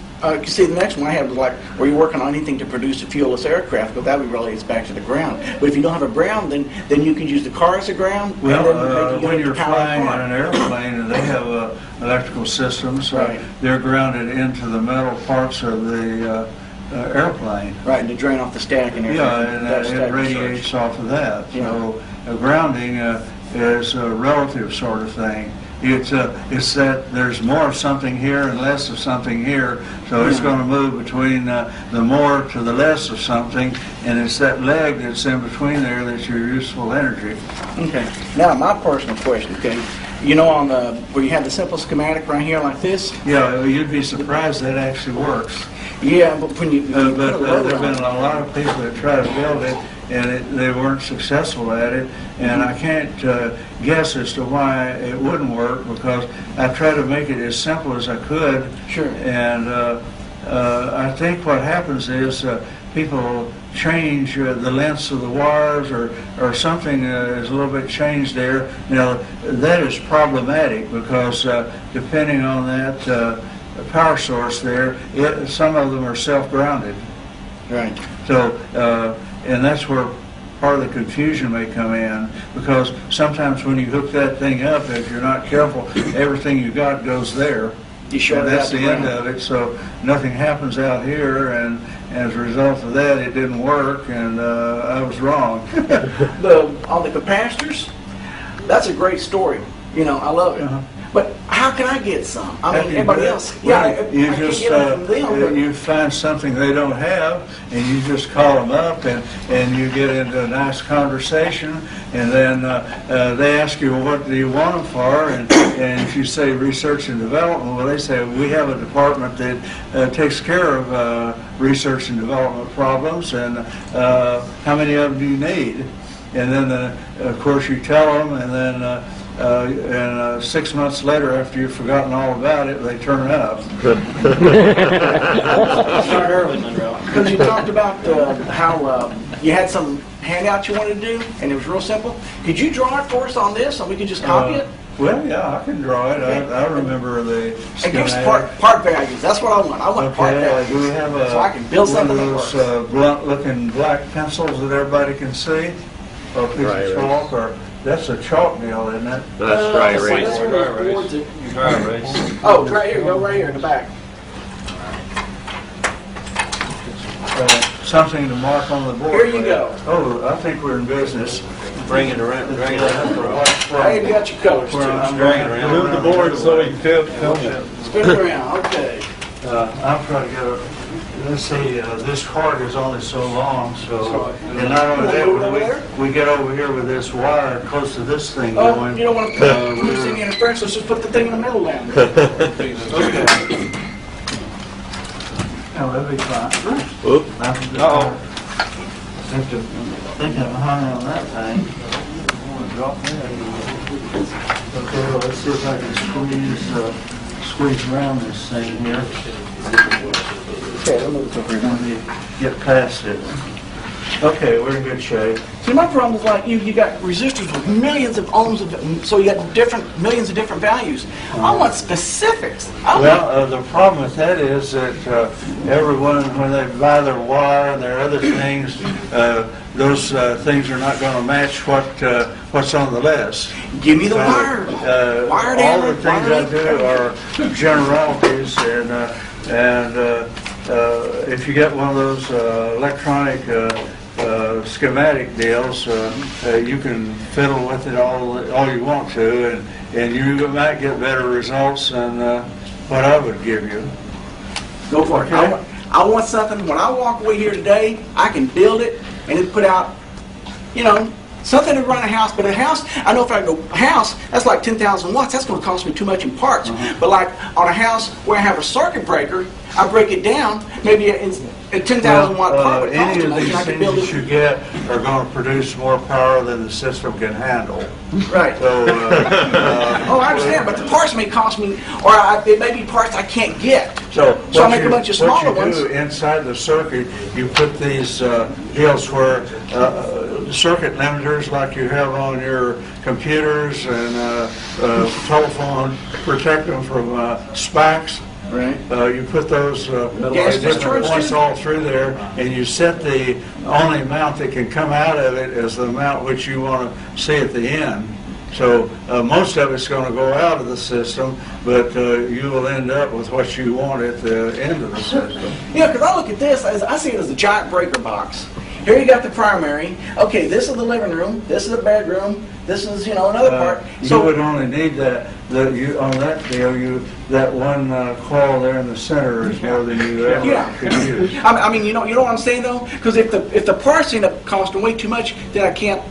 see, the next one I have was like, were you working on anything to produce a fuelless aircraft? But that relates back to the ground. But if you don't have a ground, then you can use the car as a ground. Well, when you're flying in an airplane and they have electrical systems, right, they're grounded into the metal parts of the airplane. Right, and to drain off the static and everything. Yeah, and it radiates off of that. Yeah. So grounding is a relative sort of thing. It's that there's more of something here and less of something here, so it's going to move between the more to the less of something, and it's that leg that's in between there that's your useful energy. Okay. Now, my personal question, okay, you know, on the where you have the simple schematic right here like this? Yeah, you'd be surprised that actually works. Yeah, but when you but there have been a lot of people that try to build it, and they weren't successful at it, and I can't guess as to why it wouldn't work, because I tried to make it as simple as I could. Sure. And I think what happens is people change the lengths of the wires, or something is a little bit changed there. Now, that is problematic, because depending on that power source there, some of them are self-grounded. Right. So, and that's where part of the confusion may come in, because sometimes when you hook that thing up, if you're not careful, everything you got goes there. You sure and that's the end of it, so nothing happens out here, and as a result of that, it didn't work, and I was wrong. On the capacitors, that's a great story. You know, I love it. But how can I get some? I mean, everybody else. Well, you just you find something they don't have, and you just call them up, and you get into a nice conversation, and then they ask you, what do you want them for? And if you say research and development, well, they say, we have a department that takes care of research and development problems, and how many of them do you need? And then, of course, you tell them, and then 6 months later, after you've forgotten all about it, they turn up. Start early, Monroe. Because you talked about how you had some handout you wanted to do, and it was real simple. Could you draw it for us on this, and we could just copy it? Well, yeah, I can draw it. I remember the schematic. And give us part values. That's what I want. I want part values. Do we have so I can build something one of those blunt-looking black pencils that everybody can see? Or a piece of chalk? Or that's a chalk deal, isn't it? That's dry erase. Oh, right here. Go right here in the back. something to mark on the board. Here you go. Oh, I think we're in business. Bring it around, bring it around. Hey, you got your colors too. Bring it around. Move the board so we can film it. Spin it around, okay. I'm trying to get a, let's see, this card is only so long, so, and not only that, Move it over there? when we get over here with this wire close to this thing Oh, going. you don't want to put this thing in first, let's just put the thing in the middle down. Okay. Oh, that'll be fine. Uh-oh. Think I'm hung on that thing. I want to drop that. Okay, well, let's see if I can squeeze around this thing here. Okay, I'll move it over Let me get past it. Okay, we're in good shape. See, my problem is like you got resistors with millions of ohms of, so you got millions of different values. I want specifics. Well, the problem with that is that everyone, when they buy their wire and their other things, those things are not going to match what's on the list. Give me the wire. Wire all down, the things I do are generalities, and if you get one of those electronic schematic deals, you can fiddle with it all you want to, and you might get better results than what I would give you. Go for it. Okay. I want something, when I walk away here today, I can build it and then put out, something to run a house. But a house, I know if I go, a house, that's like 10,000 watts. That's going to cost me too much in parts. But like on a house where I have a circuit breaker, I break it down, maybe a 10,000 watt part would cost any too of much, these and I can things build that you it. get are going to produce more power than the system can handle. Right. So, Oh, I understand, but the parts may cost me, or it may be parts I can't get. So I'll make a bunch of smaller What you ones. do inside the circuit, you put these deals where circuit limiters like you have on your computers and telephone, protect them from spikes. Right. You put those Gas different discharge points too? all through there, and you set the only amount that can come out of it as the amount which you want to see at the end. So most of it's going to go out of the system, but you will end up with what you want at the end of the system. Yeah, because I look at this, as I see it as a giant breaker box. Here you got the primary. Okay, this is the living room. This is the bedroom. This is, another part. You would only need that. On that deal, that one coil there in the center is more than you ever could use. I mean, you know what I'm saying though? Because if the parts end up costing way too much, then I can't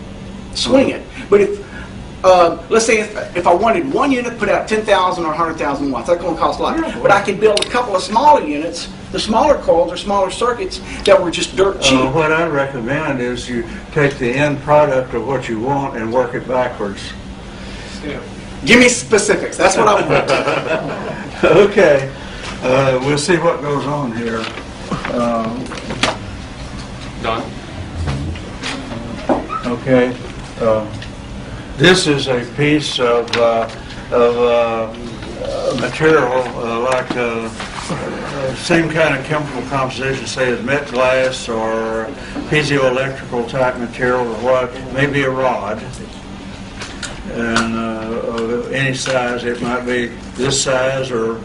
swing it. But if let's say if I wanted one unit, put out 10,000 or 100,000 watts, that's going to cost a lot. But I could build a couple of smaller units, the smaller coils or smaller circuits that were just dirt cheap. What I recommend is you take the end product of what you want and work it backwards. Give me specifics. That's what I want. Okay, we'll see what goes on here. Done. Okay, this is a piece of material like same kind of chemical composition, say as met glass or piezoelectrical type material or what, maybe a rod. And of any size, it might be this size or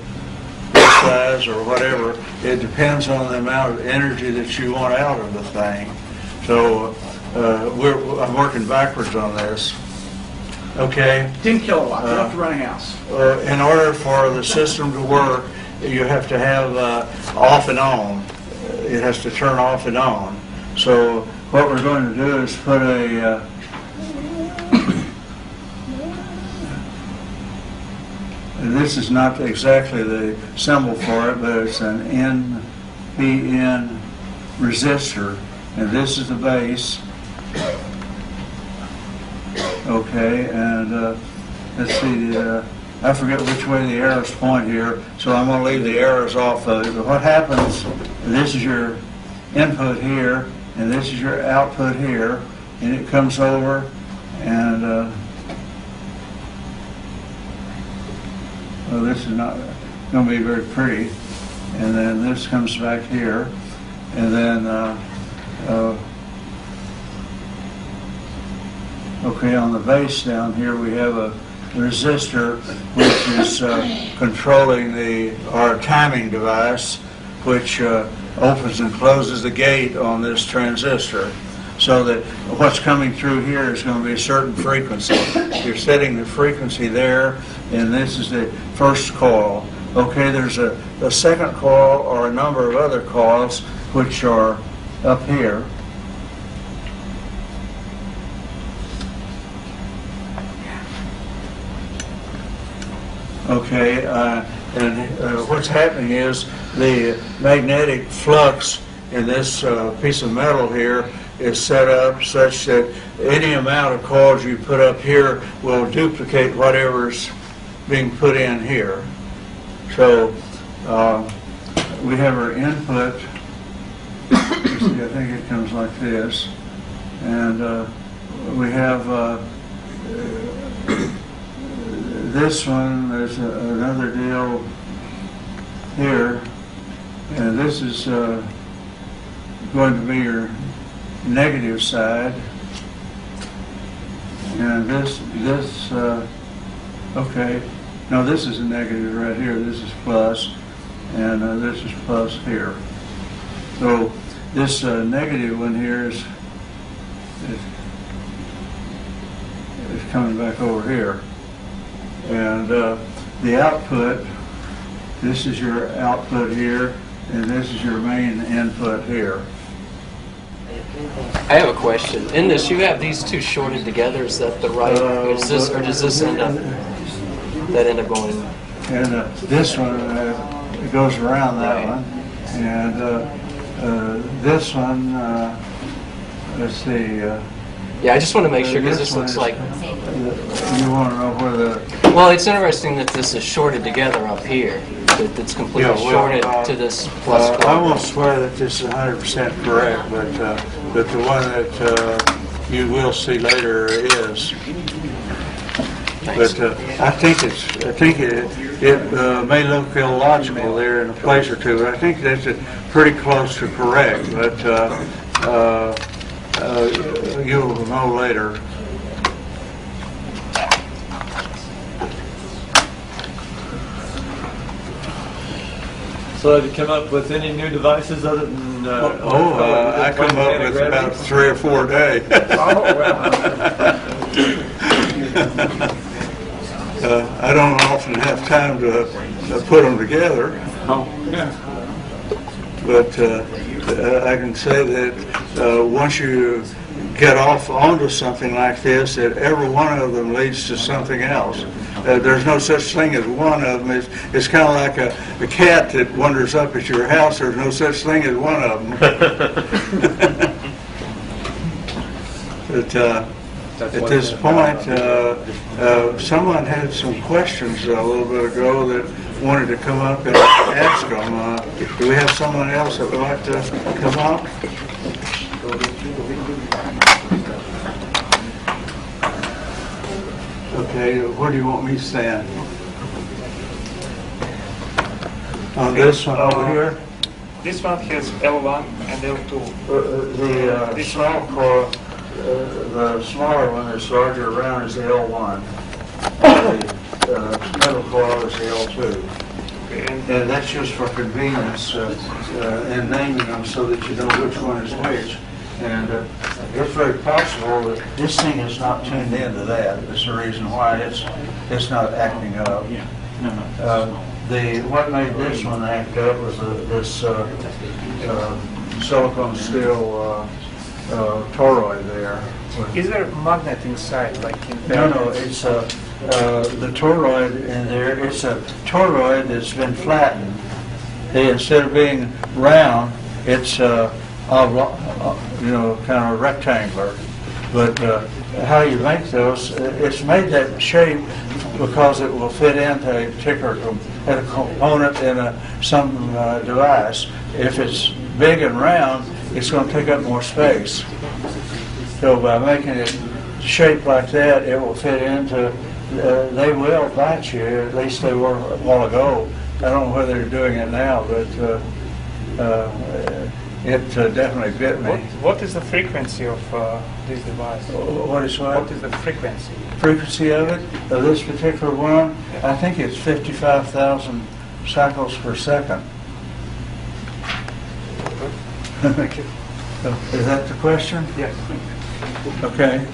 this size or whatever. It depends on the amount of energy that you want out of the thing. So I'm working backwards on this. Okay. 10 kilowatts, enough to run a house. In order for the system to work, you have to have off and on. It has to turn off and on. So what we're going to do is put a and this is not exactly the symbol for it, but it's an NPN resistor, and this is the base. Okay, and let's see, I forget which way the arrows point here, so I'm going to leave the arrows off of it. But what happens, this is your input here, and this is your output here, and it comes over, and well, this is not going to be very pretty. And then this comes back here, and then okay, on the base down here we have a resistor which is controlling our timing device, which opens and closes the gate on this transistor, so that what's coming through here is going to be a certain frequency. You're setting the frequency there, and this is the first coil. Okay, there's a second coil or a number of other coils which are up here. Okay, and what's happening is the magnetic flux in this piece of metal here is set up such that any amount of coils you put up here will duplicate whatever's being put in here. So we have our input. See, I think it comes like this, and we have this one. There's another deal here, and this is going to be your negative side, and this okay, no, this is a negative right here, this is plus, and this is plus here. So this negative one here is coming back over here, and the output, this is your output here, and this is your main input here. I have a question. In this, you have these two shorted together. Is that the right? Or does this end up going? And this one it goes around that one, and this one. Let's see. Yeah, I just want to make sure because this looks like. You want to know where the. Well, it's interesting that this is shorted together up here. That it's completely shorted to this plus. I won't swear that this is 100% correct, but the one that you will see later is. Thanks. But I think it may look illogical there in a place or two, but I think that's pretty close to correct. But you'll know later. So have you come up with any new devices other than... I come up with about 3 or 4 a day. Oh, wow. I don't often have time to put them together. But I can say that once you get off onto something like this, that every one of them leads to something else. There's no such thing as one of them. It's kind of like a cat that wanders up at your house. There's no such thing as one of them. But at this point, someone had some questions a little bit ago that wanted to come up and ask them. Do we have someone else that would like to come up? Okay, where do you want me to stand? On this one over here? This one has L1 and L2. The small coil, the smaller one that's larger around is the L1. The middle coil is the L2. And that's just for convenience in naming them so that you know which one is which. And it's very possible that this thing is not tuned into that. That's the reason why it's not acting up. What made this one act up was this silicone steel toroid there. Is there a magnet inside, like in No, it's the toroid in there. It's a toroid that's been flattened. Instead of being round, it's kind of rectangular. But how you make those, it's made that shape because it will fit into a particular component in some device. If it's big and round, it's going to take up more space. So by making it shaped like that, it will fit into, they will bite you, at least they were a while ago. I don't know whether they're doing it now, but it definitely bit me. What is the frequency of this device? What is what? What is the frequency? Frequency of it, of this particular one, I think it's 55,000 cycles per second. Thank you. Is that the question? Yes. Okay.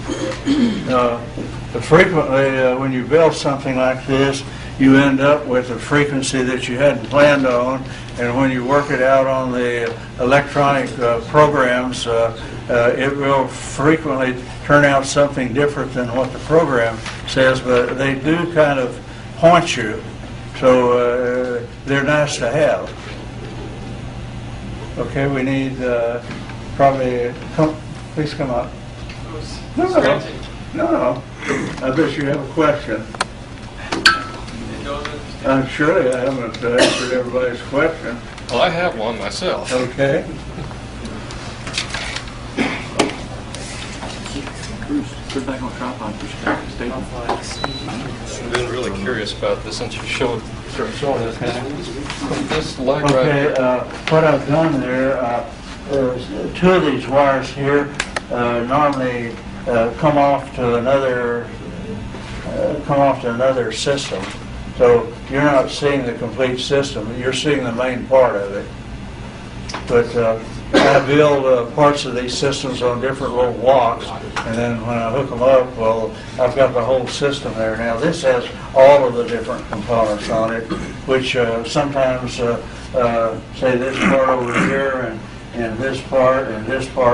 Frequently, when you build something like this, you end up with a frequency that you hadn't planned on, and when you work it out on the electronic programs, it will frequently turn out something different than what the program says, but they do kind of haunt you, so they're nice to have. Okay, we need probably, please come up. No. I bet you have a question. Surely I haven't answered everybody's question. Well, I have one myself. Okay. Bruce, put it back on tripod for statement. I've been really curious about this since you showed this leg Okay, right what I've done there, two of these wires here normally come off to another system. So you're not seeing the complete system, you're seeing the main part of it. But I build parts of these systems on different little blocks, and then when I hook them up, well, I've got the whole system there. Now this has all of the different components on it, which sometimes, say this part over here, and this part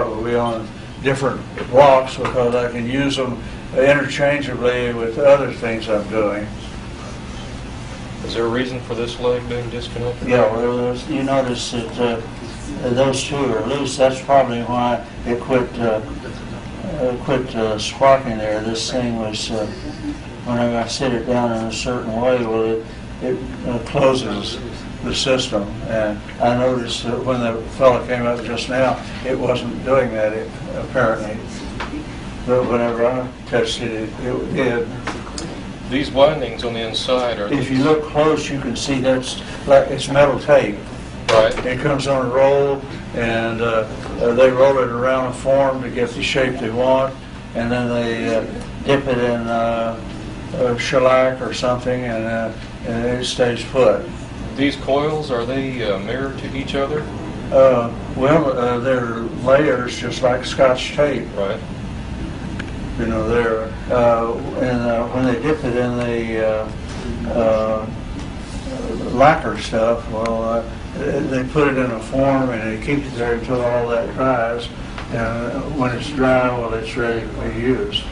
will be on different blocks because I can use them interchangeably with other things I'm doing. Is there a reason for this leg being disconnected? Yeah, well, you notice that those two are loose. That's probably why it quit sparking there. This thing was, whenever I set it down in a certain way, well, it closes the system. And I noticed that when the fellow came up just now, it wasn't doing that, apparently. But whenever I touched it, it did. These windings on the inside are... If you look close, you can see that's like it's metal tape. Right. It comes on a roll, and they roll it around a form to get the shape they want, and then they dip it in shellac or something, and it stays put. These coils, are they mirrored to each other? Well, they're layers just like Scotch tape. Right. You know, they're and when they dip it in the lacquer stuff, well, they put it in a form and they keep it there until all that dries. And when it's dry, well, it's ready to be used.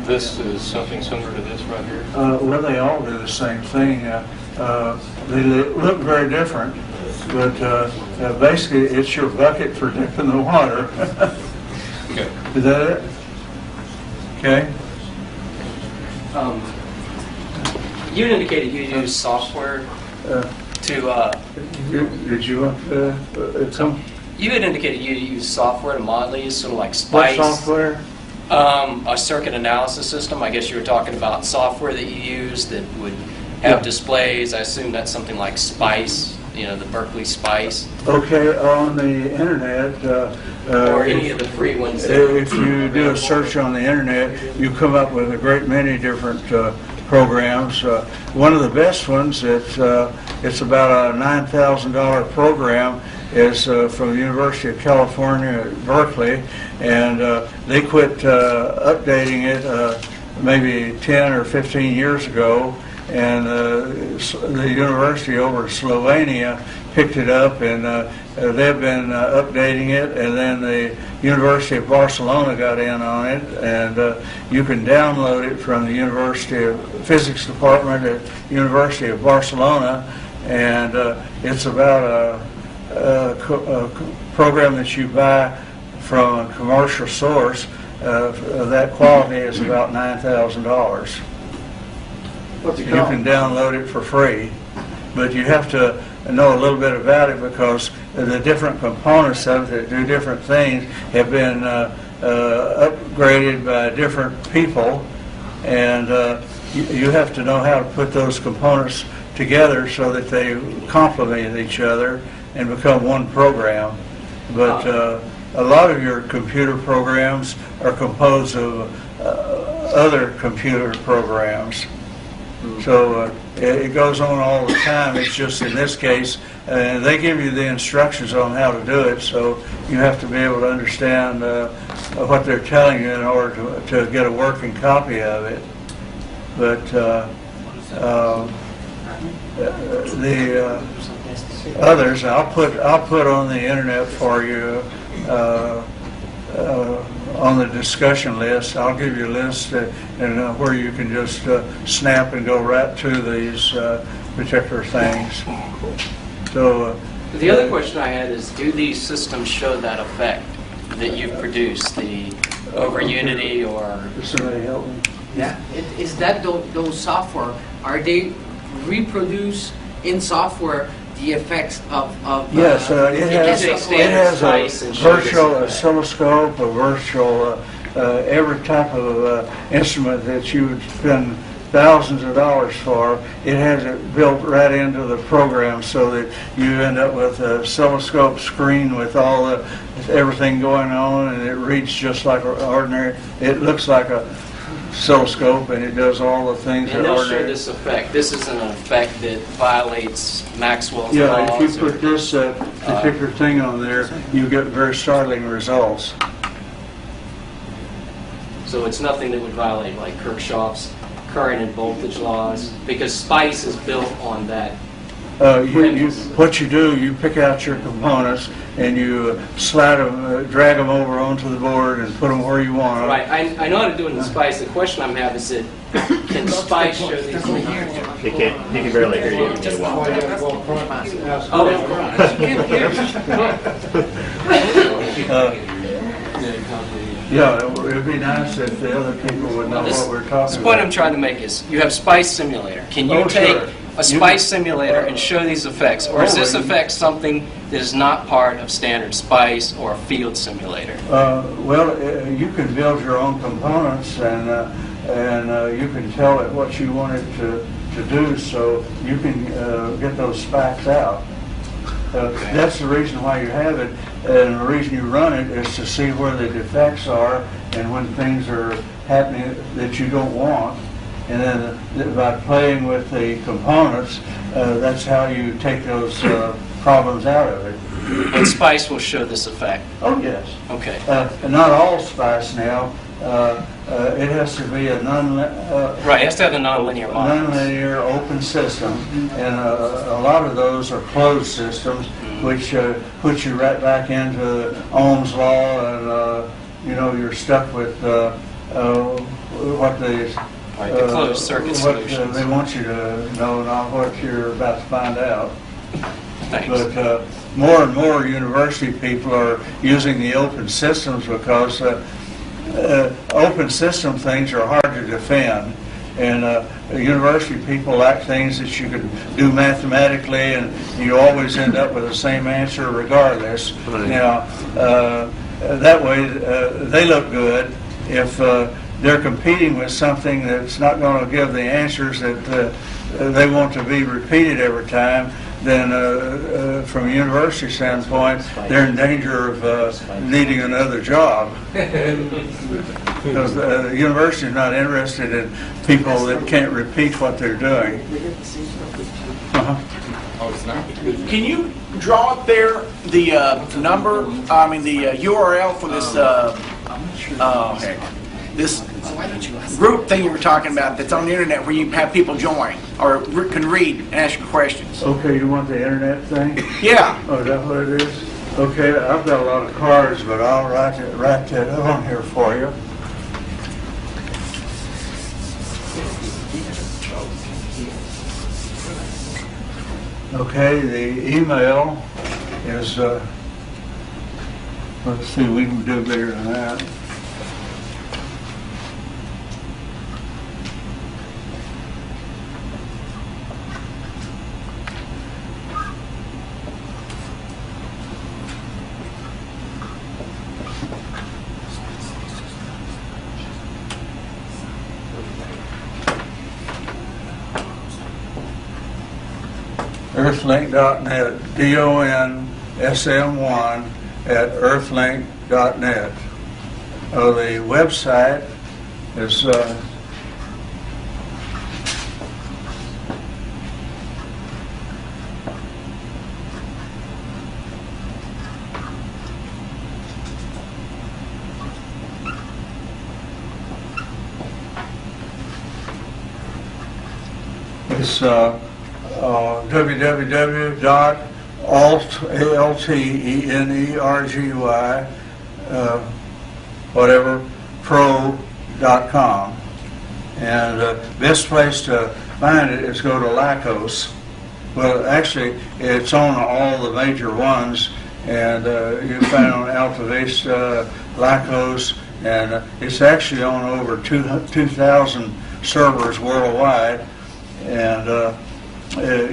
This is something similar to this right here? Well, they all do the same thing. They look very different, but basically it's your bucket for dipping the water. Okay. Is that it? Okay. You indicated you use software to. Did you want some? You had indicated you use software to model these, sort of like What Spice. software? A circuit analysis system. I guess you were talking about software that you use that would have displays. I assume that's something like Spice. You know, the Berkeley Spice. Okay, on the internet. Or any of the free ones. If you do a search on the internet, you come up with a great many different programs. One of the best ones, it's about a $9,000 program, is from the University of California at Berkeley, and they quit updating it maybe 10 or 15 years ago, and the university over in Slovenia picked it up, and they've been updating it, and then the University of Barcelona got in on it, and you can download it from the University of Physics Department at University of Barcelona, and it's about a program that you buy from a commercial source. That quality is about $9,000. You can download it for free, but you have to know a little bit about it because the different components of it that do different things have been upgraded by different people, and you have to know how to put those components together so that they complement each other and become one program. But a lot of your computer programs are composed of other computer programs. So it goes on all the time. It's just in this case, they give you the instructions on how to do it, so you have to be able to understand what they're telling you in order to get a working copy of it. But the others, I'll put on the internet for you. On the discussion list, I'll give you a list and where you can just snap and go right to these particular things. So The other question I had is, do these systems show that effect that you've produced, the over Unity or? Does somebody help me? Yeah, is that those software, are they reproduce in software the effects of Yes, it has a virtual oscilloscope, a virtual, every type of instrument that you would spend thousands of dollars for. It has it built right into the program so that you end up with an oscilloscope screen with all everything going on, and it reads just like an ordinary. It looks like a oscilloscope, and it does all the things And that they'll show ordinary. this effect. This isn't an effect that violates Maxwell's Yeah, laws. if you put this particular thing on there, you get very startling results. So it's nothing that would violate like Kirchhoff's current and voltage laws, because SPICE is built on that. What you do, you pick out your components and you slide them, drag them over onto the board and put them where you want them. Right, I know how to do it in SPICE. The question I'm having is that, can SPICE show these? He can barely hear you. Yeah, it would be nice if the other people would know what we're talking The point I'm about. trying to make is, you have SPICE simulator. Can you Oh, take sure. a SPICE simulator and show these effects? Or is this effect something that is not part of standard SPICE or a field simulator? Well, you can build your own components and you can tell it what you want it to do, so you can get those specs out. That's the reason why you have it, and the reason you run it is to see where the defects are and when things are happening that you don't want. And then by playing with the components, that's how you take those problems out of it. And SPICE will show this effect. Oh, yes. Okay. And not all SPICE now. It has to be a Right, it has to have the nonlinear model. nonlinear open system, and a lot of those are closed systems, which put you right back into Ohm's law, and you're stuck with what they Right, the closed circuit solutions. they want you to know, not what you're about to find out. Thanks. But more and more university people are using the open systems because open system things are hard to defend. And university people like things that you can do mathematically, and you always end up with the same answer regardless. Right. Now, that way they look good. If they're competing with something that's not going to give the answers that they want to be repeated every time, then from a university standpoint, they're in danger of needing another job. Because the university is not interested in people that can't repeat what they're doing. Can you draw up there the number, the URL for this group thing you were talking about that's on the internet where you have people join or can read and ask you questions? Okay, you want the internet thing? Yeah. Oh, is that what it is? Okay, I've got a lot of cards, but I'll write that on here for you. Okay, the email is, let's see, we can do bigger than that. Earthlink.net, DONSM1 at earthlink.net. The website is It's www.altenergy, whatever, pro.com. And best place to find it is go to Lycos. Well, actually, it's on all the major ones, and you can find it on Alta Vista, Lycos, and it's actually on over 2,000 servers worldwide. And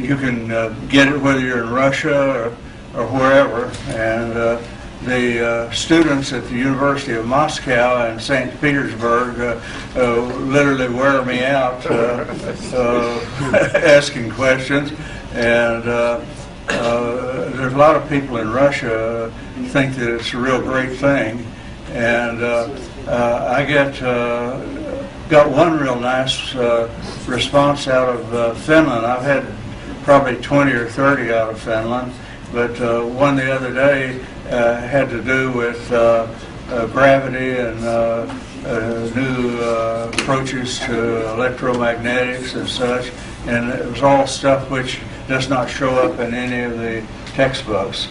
you can get it whether you're in Russia or wherever. And the students at the University of Moscow and St. Petersburg literally wear me out asking questions. And there's a lot of people in Russia think that it's a real great thing. And I got one real nice response out of Finland. I've had probably 20 or 30 out of Finland, but one the other day had to do with gravity and new approaches to electromagnetics and such, and it was all stuff which does not show up in any of the textbooks.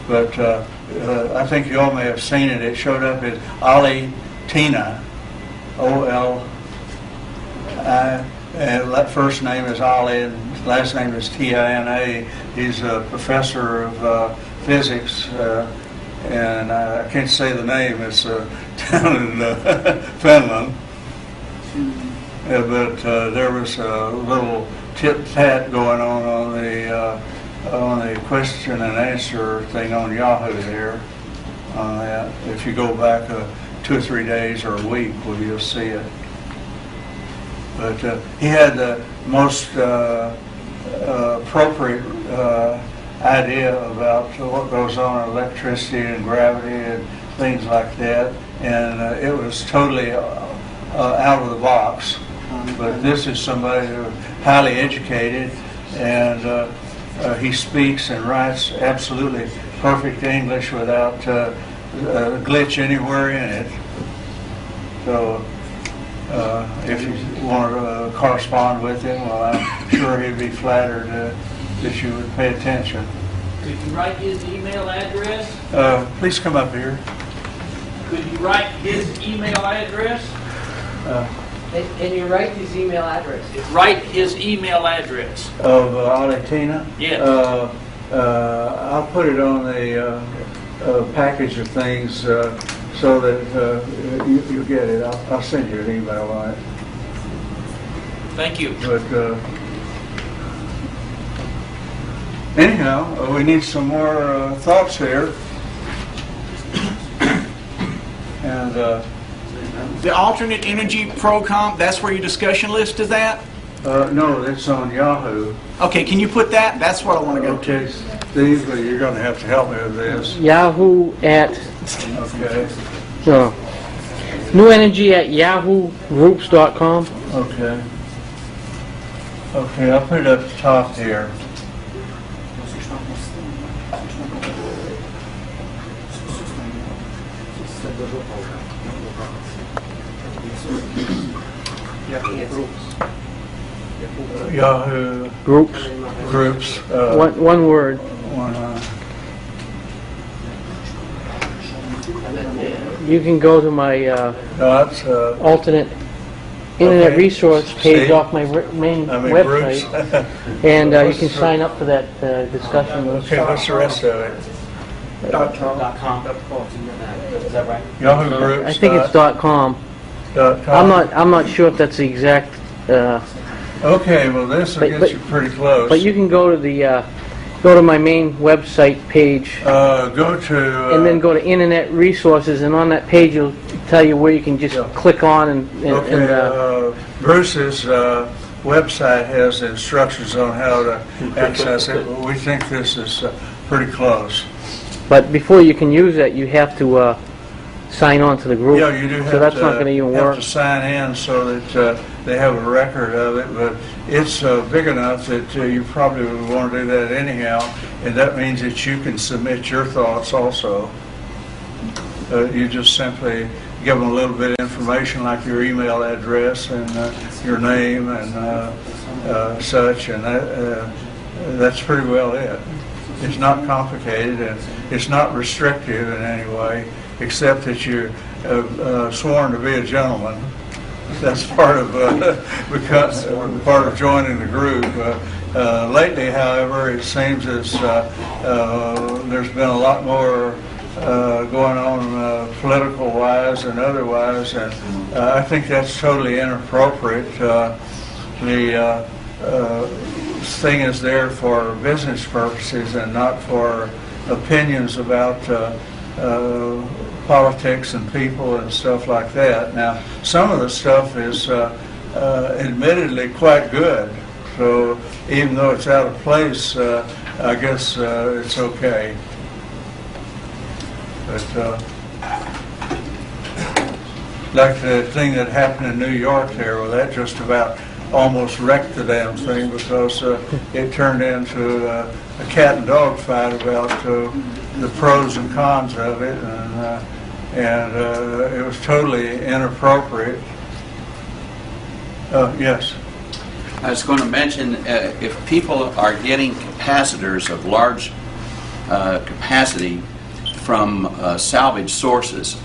But I think you all may have seen it. It showed up as Ali Tina, O-L-I, and first name is Ali and last name is T-I-N-A. He's a professor of physics, and I can't say the name. It's down in Finland. But there was a little tit-tat going on the question and answer thing on Yahoo there. On that, if you go back 2 or 3 days or a week, well, you'll see it. But he had the most appropriate idea about what goes on in electricity and gravity and things like that, and it was totally out of the box. But this is somebody who's highly educated, and he speaks and writes absolutely perfect English without a glitch anywhere in it. So if you want to correspond with him, well, I'm sure he'd be flattered that you would pay attention. Could you write his email address? Please come up here. Could you write his email address? Can you write his email address? Write his email address. Of Alatina? Yes. I'll put it on the package of things so that you get it. I'll send you an email on it. Thank you. But anyhow, we need some more thoughts here. And The alternate energy program, that's where your discussion list is at? no, it's on Yahoo. Okay, can you put that? That's what I want to go to. Okay, Steve, you're going to have to help me with this. Yahoo at Okay. New Energy at yahoogroups.com. Okay. Okay, I'll put it up the top here. Yahoo Groups. Groups. One word. You can go to my That's alternate internet okay. resource page See? off my main website, groups. and you can sign up for that discussion. Okay, what's the rest of it? .com. Is that right? Yahoo Groups. I think it's .com. .com. I'm not sure if that's the exact. Okay, well this will get you pretty close. But you can go to the go to my main website page. Go to. And then go to Internet Resources, and on that page it'll tell you where you can just click on and Bruce's website has instructions on how to access it. We think this is pretty close. but before you can use that, you have to sign on to the group. Yeah, you do have so that's to, not going to even have work. to sign in so that they have a record of it, but it's big enough that you probably would want to do that anyhow, and that means that you can submit your thoughts also. You just simply give them a little bit of information like your email address and your name and such, and that's pretty well it. It's not complicated, and it's not restrictive in any way, except that you're sworn to be a gentleman. That's part of part of joining the group. Lately, however, it seems as there's been a lot more going on political-wise and otherwise, and I think that's totally inappropriate. The thing is there for business purposes and not for opinions about politics and people and stuff like that. Now, some of the stuff is admittedly quite good, so even though it's out of place, I guess it's okay. But like the thing that happened in New York there, well, that just about almost wrecked the damn thing because it turned into a cat and dog fight about the pros and cons of it, and it was totally inappropriate. Yes. I was going to mention, if people are getting capacitors of large capacity from salvage sources,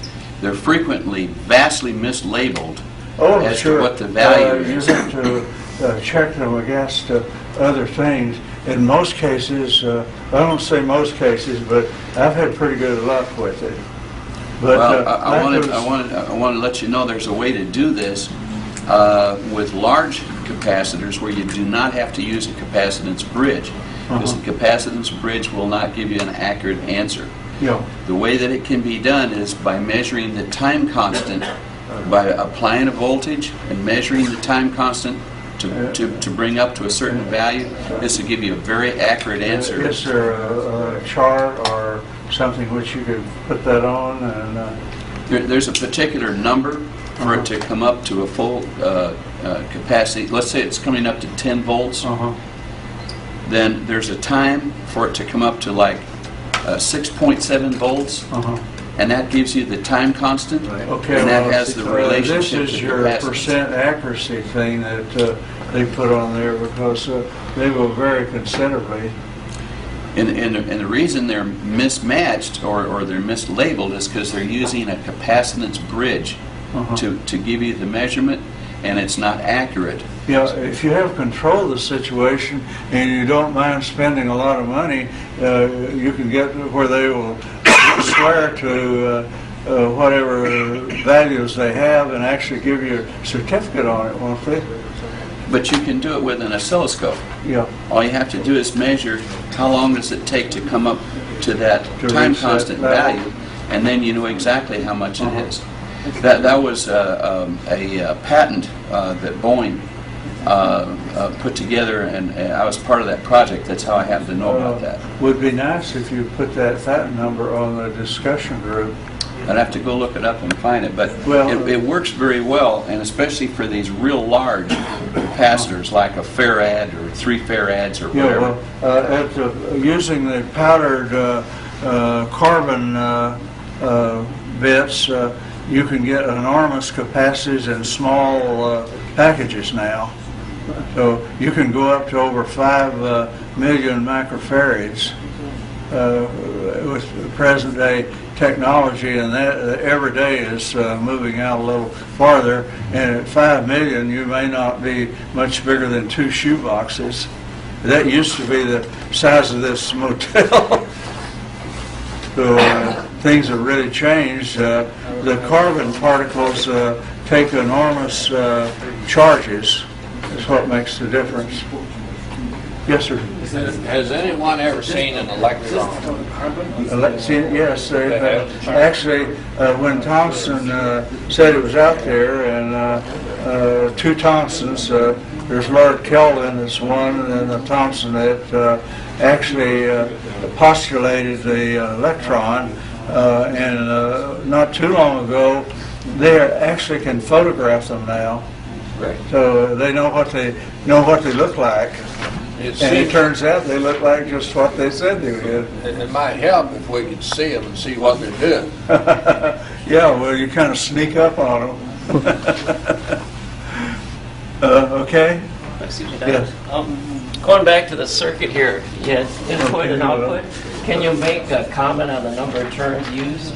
they're frequently vastly mislabeled as sure. to what the value is. You have to check them against other things. In most cases, I don't say most cases, but I've had pretty good luck with it. But, well, I want to let you know there's a way to do this with large capacitors where you do not have to use a capacitance bridge, because the capacitance bridge will not give you an accurate answer. Yeah. The way that it can be done is by measuring the time constant, by applying a voltage and measuring the time constant to bring up to a certain value. This will give you a very accurate answer. Is there a chart or something which you could put that on? And there's a particular number for it to come up to a full capacity. Let's say it's coming up to 10 volts. Then there's a time for it to come up to like 6.7 volts. And that gives you the time constant, okay, and that well, has the relationship this is to your capacitance. percent accuracy thing that they put on there, because they go very considerably. And the reason they're mismatched or they're mislabeled is because they're using a capacitance bridge to give you the measurement, and it's not accurate. Yeah, if you have control of the situation and you don't mind spending a lot of money, you can get where they will swear to whatever values they have and actually give you a certificate on it, won't they? But you can do it with an oscilloscope. Yeah. All you have to do is measure how long does it take to come up to that time constant value, and then you know exactly how much it is. That was a patent that Boeing put together, and I was part of that project. That's how I happen to know about that. Would be nice if you put that patent number on the discussion group. I'd have to go look it up and find it, but well, it works very well, and especially for these real large capacitors like a farad or 3 farads or whatever. Yeah, well, using the powdered carbon bits, you can get enormous capacities in small packages now. So you can go up to over 5 million microfarads with present-day technology, and that every day is moving out a little farther. And at 5 million, you may not be much bigger than 2 shoe boxes. That used to be the size of this motel. So things have really changed. The carbon particles take enormous charges. That's what makes the difference. Yes, sir. Has anyone ever seen an electron? Yes, actually, when Thompson said it was out there, and 2 Thompsons, there's Lord Kelvin that's one, and then the Thompson that actually postulated the electron, and not too long ago, they actually can photograph them now. Right. So they know what they look like. And it turns out they look like just what they said they did. It might help if we could see them and see what they're doing. Yeah, well, you kind of sneak up on them. Okay? Excuse me, Yes. Going back to the circuit here, you had input and output. Can you make a comment on the number of turns used?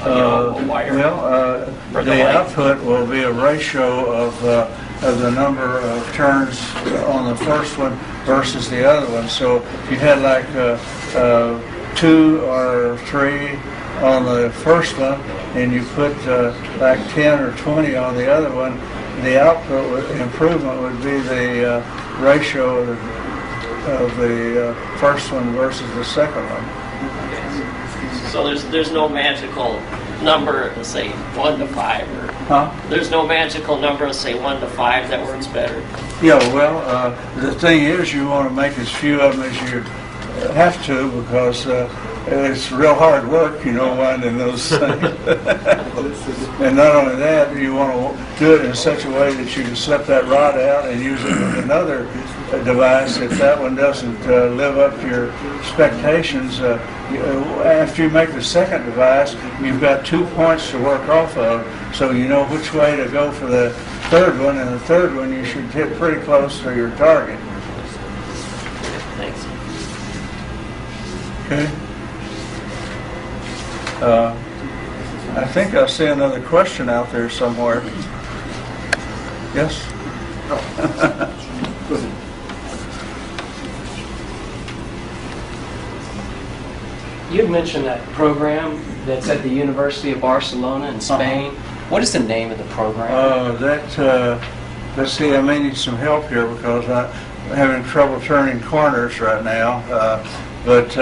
A wire? Well, For the the light? output will be a ratio of the number of turns on the first one versus the other one. So if you had like 2 or 3 on the first one, and you put like 10 or 20 on the other one, the output improvement would be the ratio of the first one versus the second one. So there's no magical number, say 1 to 5, or there's no magical number, say 1 to 5 that works better. Yeah, well, the thing is, you want to make as few of them as you have to, because it's real hard work, winding those things. And not only that, you want to do it in such a way that you can slip that rod out and use it with another device. If that one doesn't live up to your expectations, after you make the second device, you've got 2 points to work off of, so you know which way to go for the third one, and the third one you should hit pretty close to your target. Thanks. Okay. I think I see another question out there somewhere. Yes? You mentioned that program that's at the University of Barcelona in Spain. What is the name of the program? Let's see, I may need some help here because I'm having trouble turning corners right now. But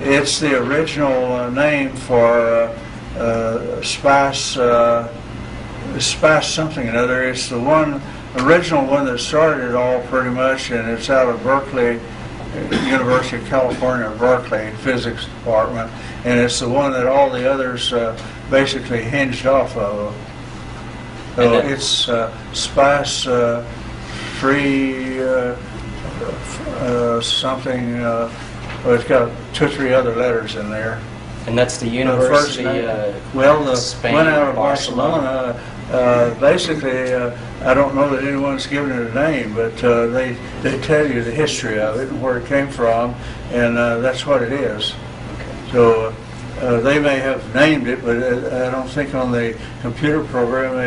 it's the original name for Spice something or other. It's the original one that started it all pretty much, and it's out of Berkeley, University of California, Berkeley, physics department, and it's the one that all the others basically hinged off of. So it's Spice Free something. Well, it's got 2 or 3 other letters in there. And that's the University the Spain, one out of Barcelona. Basically, I don't know that anyone's given it a name, but they tell you the history of it and where it came from, and that's what it is. So they may have named it, but I don't think on the computer program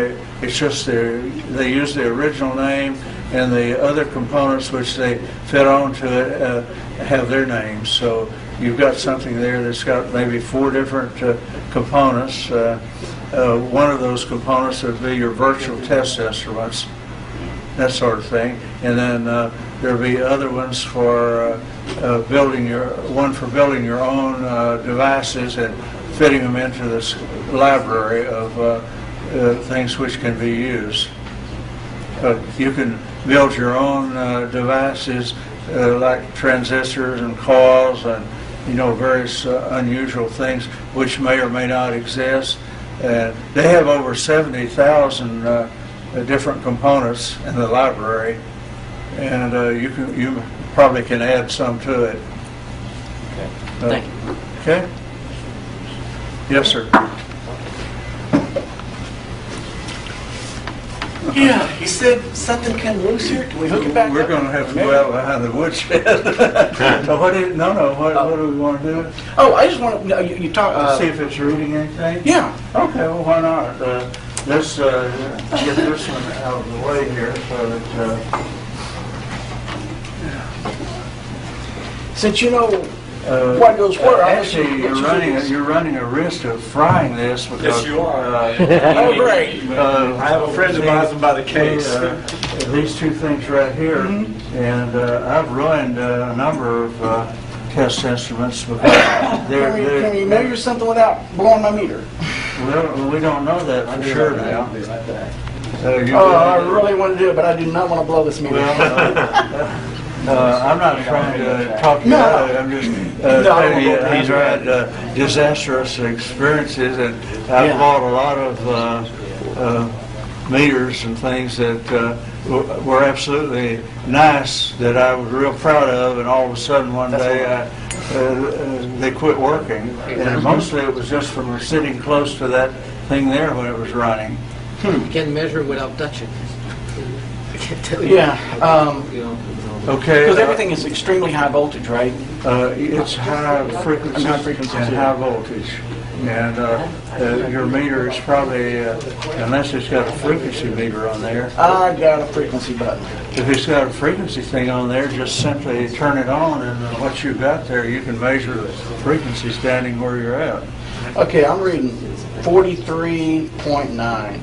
it's just they use the original name, and the other components which they fit onto it have their names. So you've got something there that's got maybe 4 different components. One of those components would be your virtual test instruments, that sort of thing. And then there'll be other ones for building your own devices and fitting them into this library of things which can be used. You can build your own devices like transistors and coils and various unusual things which may or may not exist. They have over 70,000 different components in the library, and you probably can add some to it. Okay. Thank you. Okay. Yes, sir. Yeah, he said something came loose here. Can we hook it back We're up? going to have to go out behind the woodshed. So what do we want to do? Oh, I just want to, you talk, See if it's reading anything? yeah. Okay, well, why not? Let's get this one out of the way here so that, Since you know what goes where, actually, you're running a risk of frying this because... Yes, you are. Oh, great. I have a friend of mine by the case. These 2 things right here, and I've ruined a number of test instruments because Can you measure something without blowing my meter? Well, we don't know that for sure now. I really want to do it, but I do not want to blow this meter. I'm not trying to talk you out of it. I'm just telling you I've had disastrous experiences, and I've bought a lot of meters and things that were absolutely nice that I was real proud of, and all of a sudden one day they quit working. And mostly it was just from sitting close to that thing there when it was running. You can measure without touching. I can't tell you. Yeah, Okay. because everything is extremely high voltage, right? It's high frequency, High frequency, and too. high voltage. And your meter is probably, unless it's got a frequency meter on there, I got a frequency button. if it's got a frequency thing on there, just simply turn it on, and what you've got there, you can measure the frequency standing where you're at. Okay, I'm reading 43.9.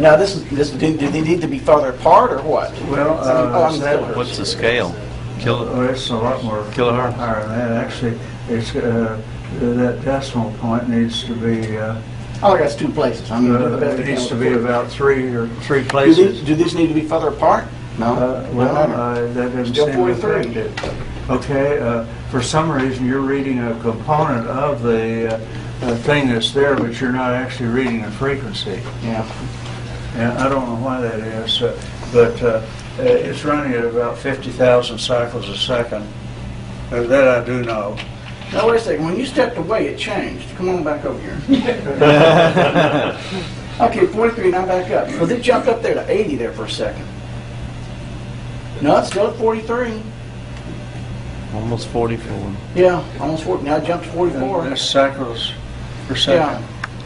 Now, do they need to be farther apart or what? Well, I'm still- What's the scale? It's a lot more Kilohertz? higher than that. Actually, it's that decimal point needs to be. Oh, that's 2 places. I mean, the best I It can needs to with be four. about three Do places. these need to be further apart? No. That doesn't Still seem to 43. affect it. Okay, for some reason, you're reading a component of the thing that's there, but you're not actually reading the frequency. Yeah. And I don't know why that is, but it's running at about 50,000 cycles a second. That I do know. Now, wait a second. When you stepped away, it changed. Come on back over here. Okay, 43, now back up. Because it jumped up there to 80 there for a second. No, it's still at 43. Almost 44. Yeah, almost 40. Now it jumped to 44. That's cycles per second.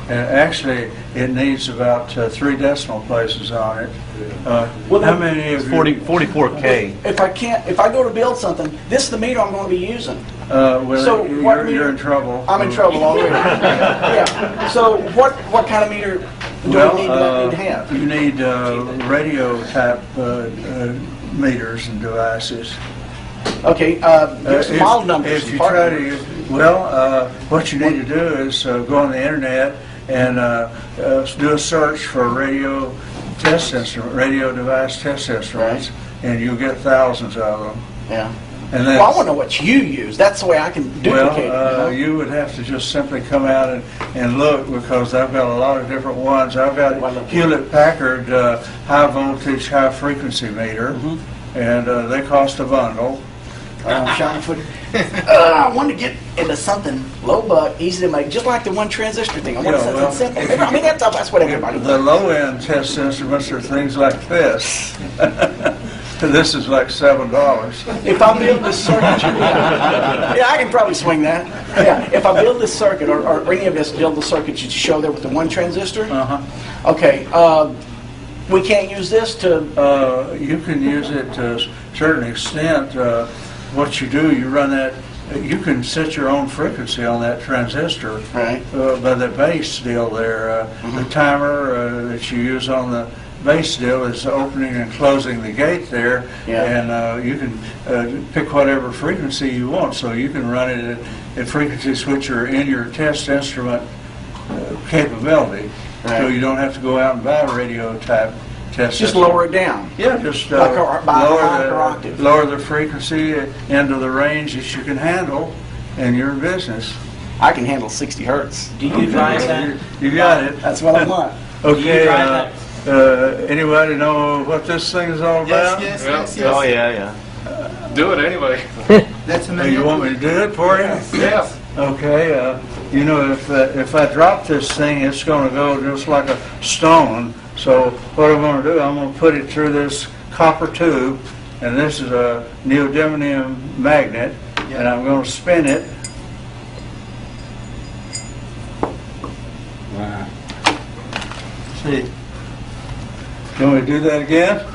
And actually, it needs about 3 decimal places on it. How many of you? 44K. If I go to build something, this is the meter I'm going to be using. Well, So what meter- you're in trouble. I'm in trouble already. Yeah. So what kind of meter do I need to have? You need radio type meters and devices. Okay, give us some model numbers. If you try to, what you need to do is go on the internet and do a search for radio test instrument, radio device test instruments, and you'll get thousands of them. Yeah. And then, Well, I want to know what you use. That's the way I can duplicate it. you would have to just simply come out and look, because I've got a lot of different ones. I've got Hewlett-Packard high voltage, high frequency meter, and they cost a bundle. I wanted to get into something low but easy to make, just like the one transistor thing. I wanted something simple. I mean, that's what everybody The does. low-end test instruments are things like this. This is like $7. If I build this circuit, yeah, I can probably swing that. Yeah, if I build this circuit, or any of us build the circuit you show there with the one transistor. Okay, we can't use this to. You can use it to a certain extent. What you do, you run that. You can set your own frequency on that transistor. Right. By the base deal there. The timer that you use on the base deal is opening and closing the gate there, and you can pick whatever frequency you want. So you can run it at frequencies which are in your test instrument capability. Right. So you don't have to go out and buy a radio type test. Just instrument. lower it down. Yeah, just Like by a octave. lower the frequency into the range that you can handle, and you're in business. I can handle 60 hertz. Do you drive that? You got it. That's what I want. Okay. drive Anybody know what this thing is all about? yes. Oh, yeah. Do it anyway. That's Hey, you want me to do it for you? Yeah. Okay. You know, if I drop this thing, it's going to go just like a stone. So what I'm going to do, I'm going to put it through this copper tube, and this is a neodymium magnet, and I'm going to spin it. See, can we do that again?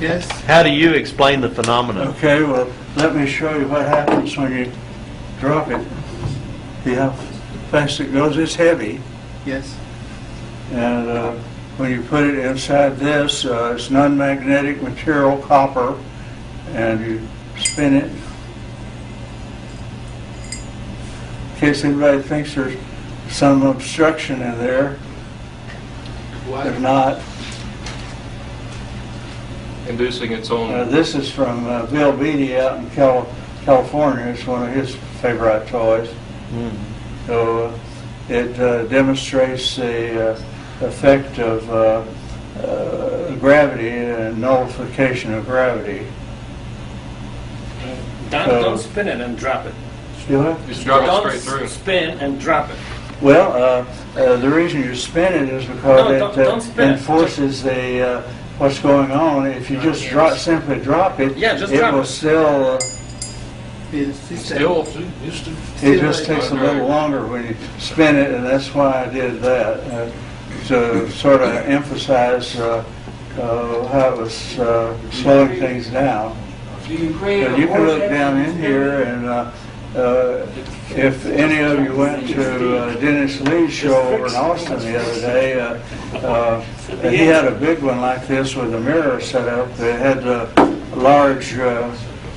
Yes. How do you explain the phenomenon? Okay, well, let me show you what happens when you drop it. See how fast it goes? It's heavy. Yes. And when you put it inside this, it's non-magnetic material, copper, and you spin it. In case anybody thinks there's some obstruction in there, there's not. Inducing its own. This is from Bill Beatty out in California. It's one of his favorite toys. So it demonstrates the effect of gravity and nullification of gravity. Don't spin it and drop it. Do it? Just drop it Don't straight through. spin and drop it. Well, the reason you spin it is No, because don't it spin it. enforces the what's going on. If you just simply drop it, Yeah, just it drop will it. still. Still, It just takes a little longer when you spin it, and that's why I did that to sort of emphasize how it was slowing things down. But you can look down in here, and if any of you went to Dennis Lee's show over in Austin the other day, he had a big one like this with a mirror set up. It had a large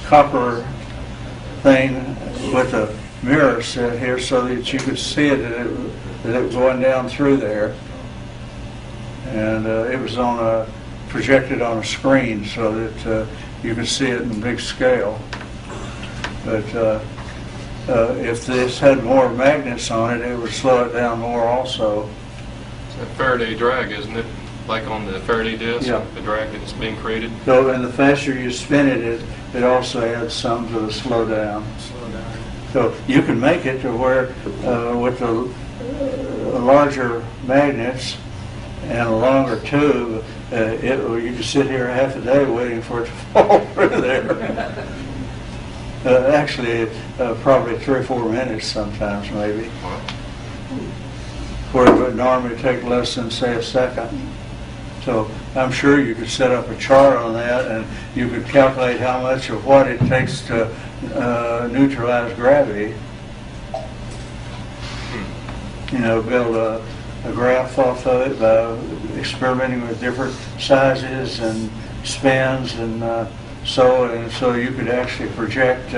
copper thing with a mirror set here so that you could see it, that it was going down through there. And it was projected on a screen so that you could see it in big scale. But if this had more magnets on it, it would slow it down more also. It's a Faraday drag, isn't it? Like on the Faraday disc, Yeah. the drag that's being created. So, and the faster you spin it, it also adds some to the slow down. So you can make it to where with the larger magnets and a longer tube, you can sit here half a day waiting for it to fall through there. Actually, probably 3 or 4 minutes sometimes, maybe. Where it would normally take less than, say, a second. So I'm sure you could set up a chart on that, and you could calculate how much of what it takes to neutralize gravity. You know, build a graph off of it by experimenting with different sizes and spins, and so you could actually project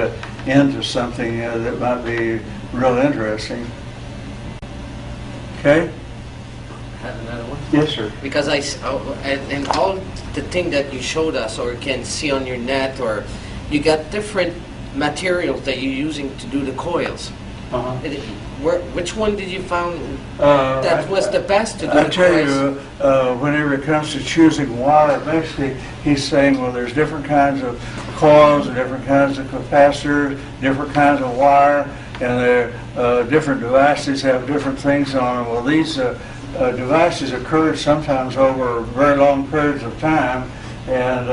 into something that might be real interesting. Okay? Have another one? Yes, sir. Because and all the thing that you showed us or can see on your net, or you got different materials that you're using to do the coils. Uh-huh. Which one did you find that was the best to do I the tell coils? you, whenever it comes to choosing wire, basically he's saying, well, there's different kinds of coils and different kinds of capacitors, different kinds of wire, and different devices have different things on them. Well, these devices occur sometimes over very long periods of time, and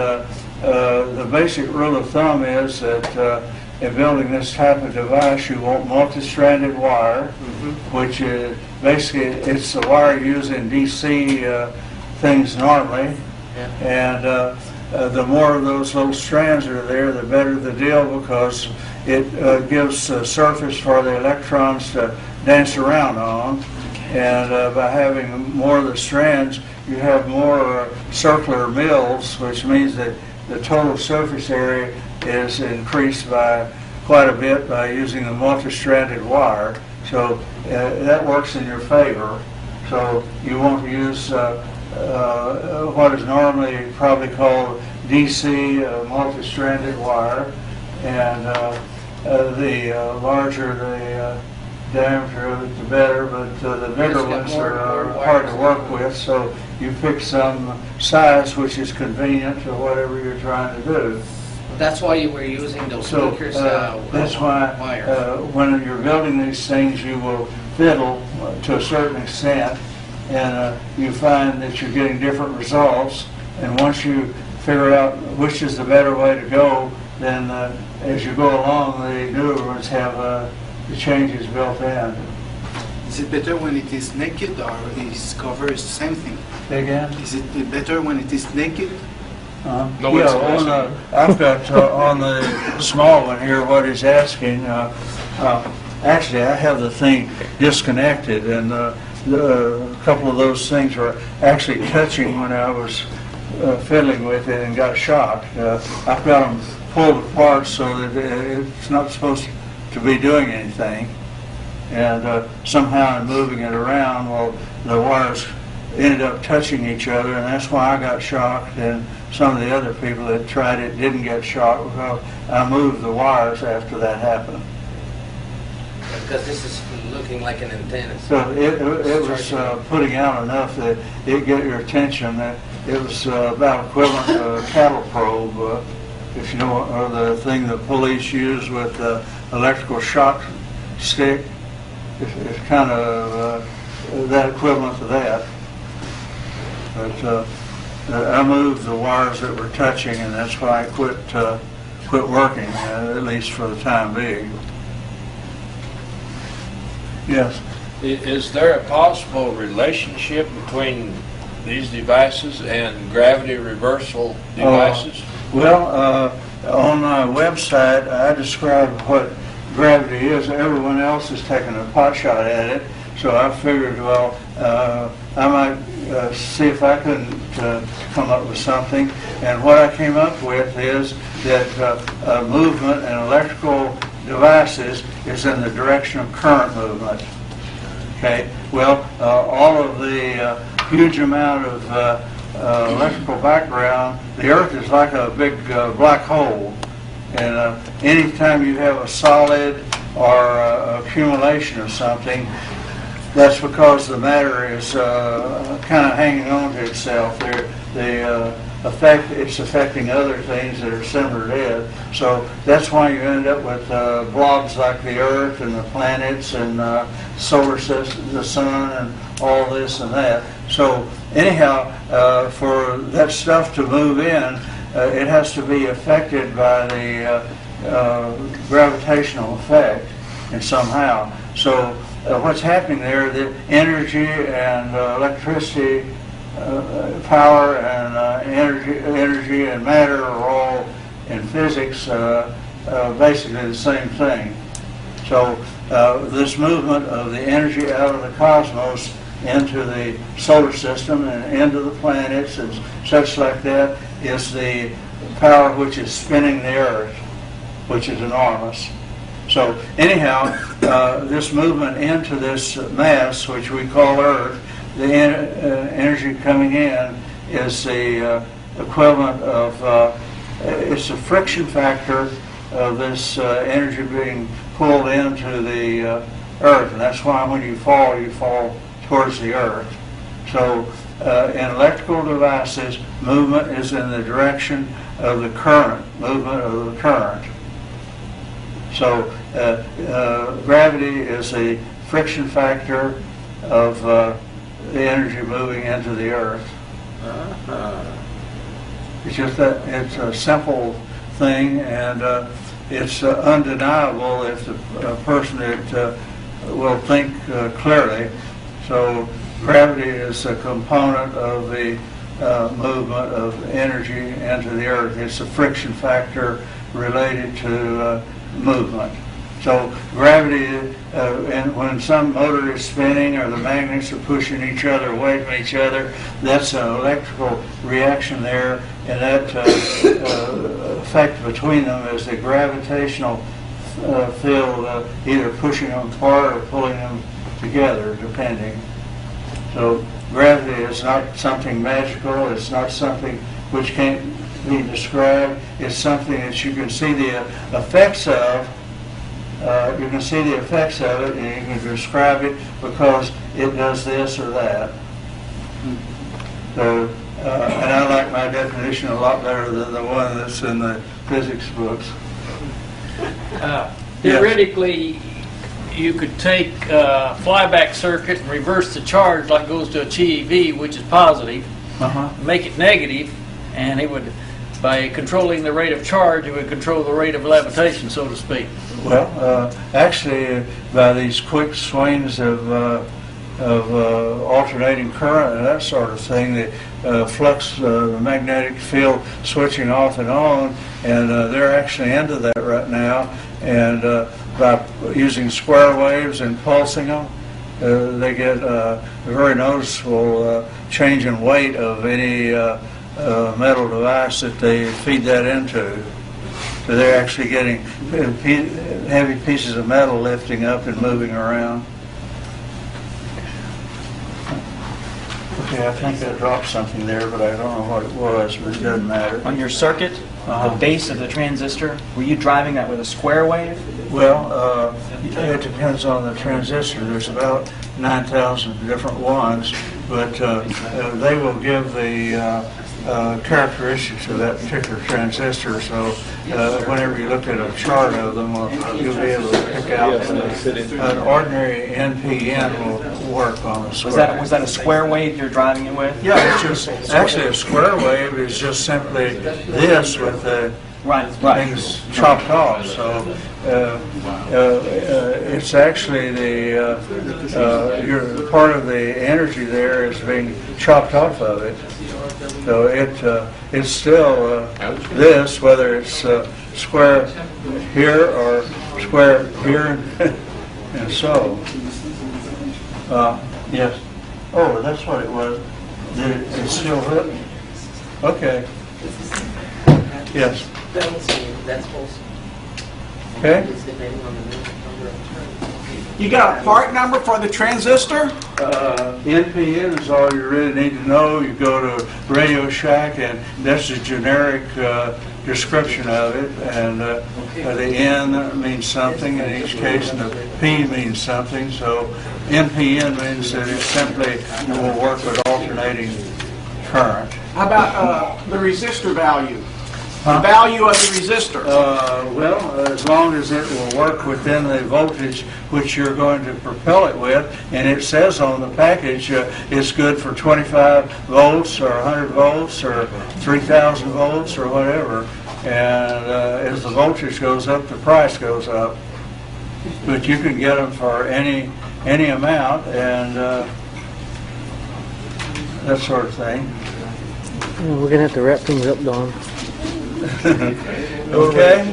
the basic rule of thumb is that in building this type of device, you want multi-stranded wire, which basically it's the wire used in DC things normally, and the more of those little strands are there, the better the deal, because it gives a surface for the electrons to dance around on. And by having more of the strands, you have more circular mills, which means that the total surface area is increased by quite a bit by using the multi-stranded wire. So that works in your favor. So you want to use what is normally probably called DC multi-stranded wire, and the larger the diameter of it, the better, but the bigger ones are hard to work with, so you pick some size which is convenient to whatever you're trying to do. That's why you were using those So Lucas that's why when you're building these things, you will fiddle to a certain extent, and you find that you're getting different results, and once you figure out which is the better way to go, then as you go along, the newer ones have the changes built in. Is it better when it is naked or is covered? Is the same thing? Again? Is it better when it is naked? No Yeah, insulation. I've got on the small one here what he's asking. Actually, I have the thing disconnected, and a couple of those things were actually touching when I was fiddling with it and got shocked. I've got them pulled apart so that it's not supposed to be doing anything, and somehow in moving it around, well, the wires ended up touching each other, and that's why I got shocked, and some of the other people that tried it didn't get shocked because I moved the wires after that happened. Because this is looking like an antenna. So it was putting out enough that it get your attention. It was about equivalent to a cattle probe, if you know, or the thing the police use with the electrical shock stick. it's kind of that equivalent to that. But I moved the wires that were touching, and that's why I quit working, at least for the time being. Yes. Is there a possible relationship between these devices and gravity reversal devices? Well, on my website, I describe what gravity is. Everyone else is taking a pot shot at it, so I figured, well, I might see if I couldn't come up with something. And what I came up with is that movement in electrical devices is in the direction of current movement. Okay, well, all of the huge amount of electrical background, the Earth is like a big black hole. And anytime you have a solid or accumulation of something, that's because the matter is kind of hanging on to itself. It's affecting other things that are similar to it. So that's why you end up with blobs like the Earth and the planets and solar system, the sun, and all this and that. So anyhow, for that stuff to move in, it has to be affected by the gravitational effect, and somehow. So what's happening there, the energy and electricity, power and energy and matter are all in physics basically the same thing. So this movement of the energy out of the cosmos into the solar system and into the planets and such like that is the power which is spinning the Earth, which is enormous. So anyhow, this movement into this mass, which we call Earth, the energy coming in is the equivalent of, it's the friction factor of this energy being pulled into the Earth. And that's why when you fall towards the Earth. So in electrical devices, movement is in the direction of the current, movement of the current. So gravity is a friction factor of the energy moving into the Earth. It's just that it's a simple thing, and it's undeniable if the person that will think clearly. So gravity is a component of the movement of energy into the Earth. It's a friction factor related to movement. So gravity, and when some motor is spinning or the magnets are pushing each other away from each other, that's an electrical reaction there, and that effect between them is the gravitational field either pushing them apart or pulling them together, depending. So gravity is not something magical. It's not something which can't be described. It's something that you can see the effects of. You can see the effects of it, and you can describe it because it does this or that. So, and I like my definition a lot better than the one that's in the physics books. Theoretically, you could take a flyback circuit and reverse the charge like goes to a TeV, which is positive, make it negative, and it would, by controlling the rate of charge, it would control the rate of levitation, so to speak. Well, actually, by these quick swings of alternating current and that sort of thing, the flux, the magnetic field switching off and on, and they're actually into that right now. And by using square waves and pulsing them, they get a very noticeable change in weight of any metal device that they feed that into. So they're actually getting heavy pieces of metal lifting up and moving around. Okay, I think I dropped something there, but I don't know what it was, but it doesn't matter. On your circuit, the base of the transistor, were you driving that with a square wave? Well, it depends on the transistor. There's about 9,000 different ones, but they will give the characteristics of that particular transistor. So whenever you look at a chart of them, you'll be able to pick out an ordinary NPN will work on a square. Was that a square wave you're driving it with? Yeah, it's just actually a square wave is just simply this with the things chopped off. So it's actually the part of the energy there is being chopped off of it. So it's still this, whether it's square here or square here, and so. Yes. Oh, that's what it was. It's still hit? Okay. Yes. Okay. You got a part number for the transistor? NPN is all you really need to know. You go to Radio Shack, and that's a generic description of it. And the N means something in each case, and the P means something. So NPN means that it simply will work with alternating current. How about the resistor value? The value of the resistor? Well, as long as it will work within the voltage which you're going to propel it with, and it says on the package it's good for 25 volts or 100 volts or 3,000 volts or whatever. And as the voltage goes up, the price goes up. But you can get them for any amount and that sort of thing. We're gonna have to wrap things up, Don. Okay.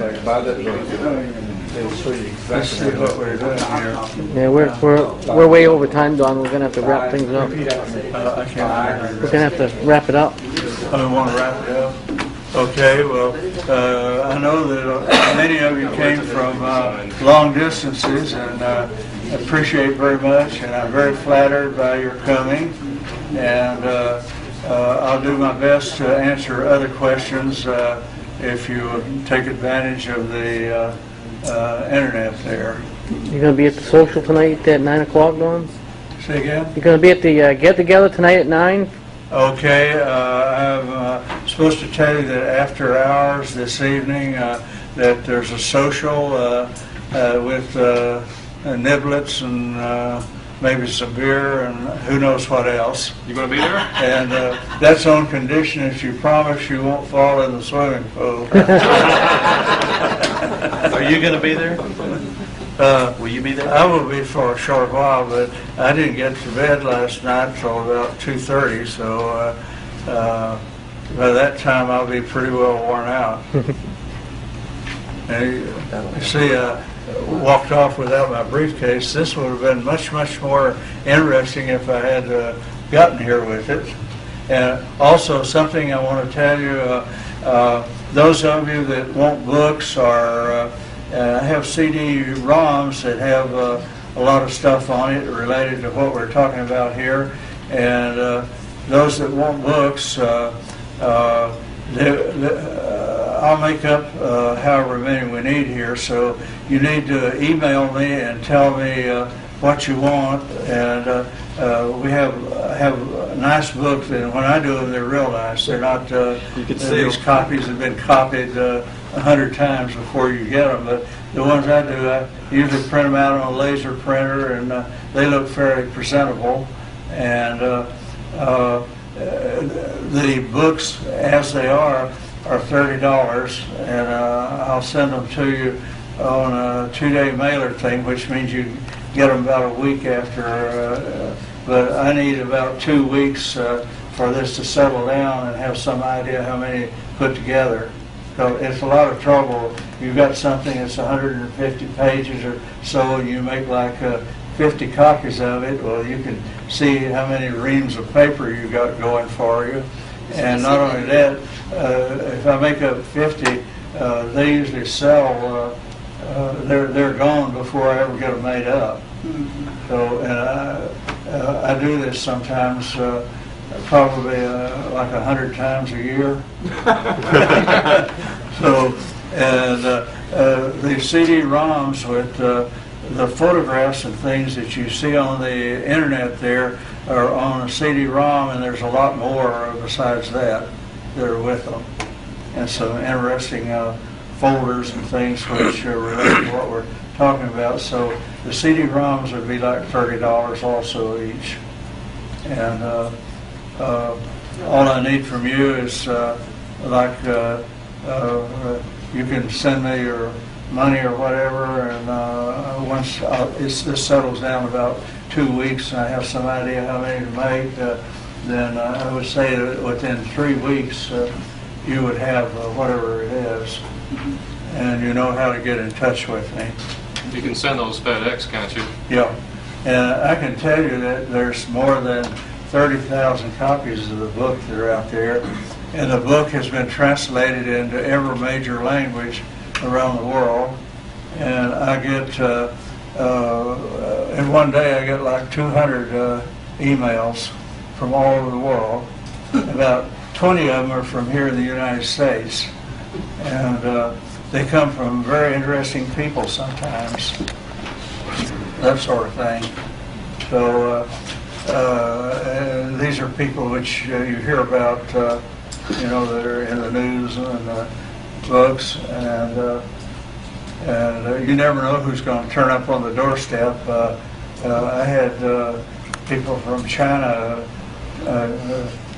Let's see what we're doing here. Yeah, we're way over time, Don. We're gonna have to wrap things up. I can't. We're gonna have to wrap it up. I want to wrap it up. Okay. Well, I know that many of you came from long distances, and I appreciate very much, and I'm very flattered by your coming. And I'll do my best to answer other questions if you take advantage of the internet there. You're gonna be at the social tonight at 9 o'clock, Don? Say again? You're gonna be at the get-together tonight at 9? Okay, I'm supposed to tell you that after hours this evening that there's a social with niblets and maybe some beer and who knows what else. You going to be there? And that's on condition that you promise you won't fall in the swimming pool. Are you going to be there? Will you be there? I will be for a short while, but I didn't get to bed last night until about 2:30, so by that time I'll be pretty well worn out. And you see, walked off without my briefcase. This would have been much, much more interesting if I had gotten here with it. And also something I want to tell you, those of you that want books or have CD-ROMs that have a lot of stuff on it related to what we're talking about here, and those that want books, I'll make up however many we need here, so you need to email me and tell me what you want, and we have nice books, and when I do them, they're real nice. They're not, these copies have been copied 100 times before you get them, but the ones I do, I usually print them out on a laser printer, and they look fairly presentable, and the books as they are $30, and I'll send them to you on a 2-day mailer thing, which means you get them about a week after, but I need about 2 weeks for this to settle down and have some idea how many put together. So it's a lot of trouble. You've got something that's 150 pages or so, and you make like 50 copies of it. Well, you can see how many reams of paper you got going for you. And not only that, if I make up 50, they usually sell, they're gone before I ever get them made up. So, and I do this sometimes, probably like 100 times a year. So, and the CD-ROMs with the photographs and things that you see on the internet there are on a CD-ROM, and there's a lot more besides that. that are with them, and some interesting folders and things which relate to what we're talking about. So the CD-ROMs would be like $30 also each. And all I need from you is you can send me your money or whatever, and once this settles down about 2 weeks and I have some idea how many to make, then I would say that within 3 weeks you would have whatever it is, and you know how to get in touch with me. You can send those FedEx, can't you? Yeah, and I can tell you that there's more than 30,000 copies of the book that are out there, and the book has been translated into every major language around the world. And I get, in one day I get like 200 emails from all over the world. About 20 of them are from here in the United States, and they come from very interesting people sometimes, that sort of thing. So these are people which you hear about, you know, that are in the news and books, and you never know who's going to turn up on the doorstep. I had people from China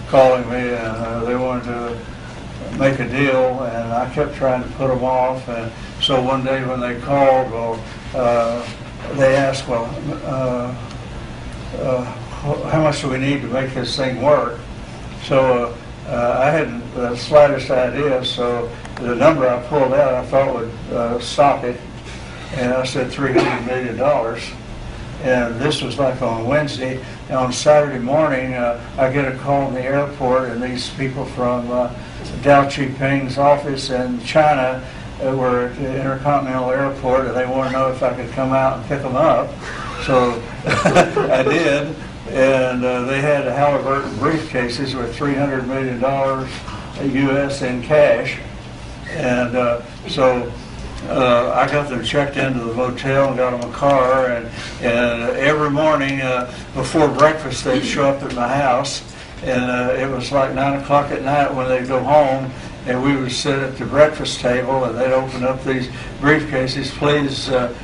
calling me, and they wanted to make a deal, and I kept trying to put them off. And so one day when they called, they asked, well, how much do we need to make this thing work? So I hadn't the slightest idea, so the number I pulled out I thought would stop it, and I said $300 million. And this was like on Wednesday. And on Saturday morning, I get a call in the airport, and these people from Dao Chiping's office in China were at the Intercontinental Airport, and they wanted to know if I could come out and pick them up. So I did, and they had Halliburton briefcases with $300 million U.S. in cash. And so I got them checked into the motel and got them a car, and every morning before breakfast they'd show up at my house, and it was like 9 o'clock at night when they'd go home, and we would sit at the breakfast table, and they'd open up these briefcases,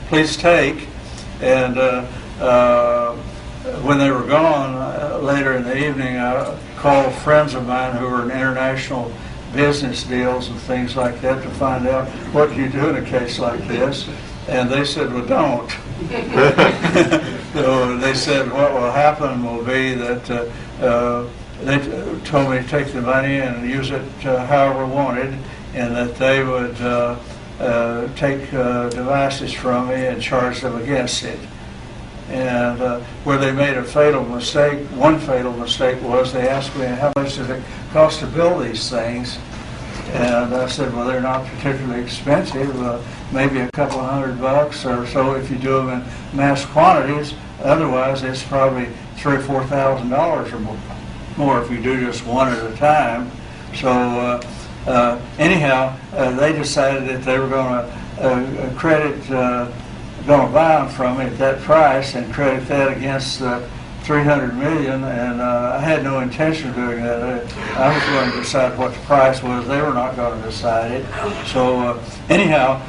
please take, and when they were gone later in the evening, I called friends of mine who were in international business deals and things like that to find out what do you do in a case like this, and they said, well, don't. So they said what will happen will be that they told me to take the money and use it however wanted, and that they would take devices from me and charge them against it. And where they made a fatal mistake, one fatal mistake was they asked me how much does it cost to build these things, and I said, well, they're not particularly expensive, maybe a couple $100 or so if you do them in mass quantities. Otherwise, it's probably $3,000 or $4,000 or more if you do just one at a time. So anyhow, they decided that they were going to going to buy them from me at that price and credit that against the $300 million, and I had no intention of doing that. I was going to decide what the price was. They were not going to decide it. So anyhow,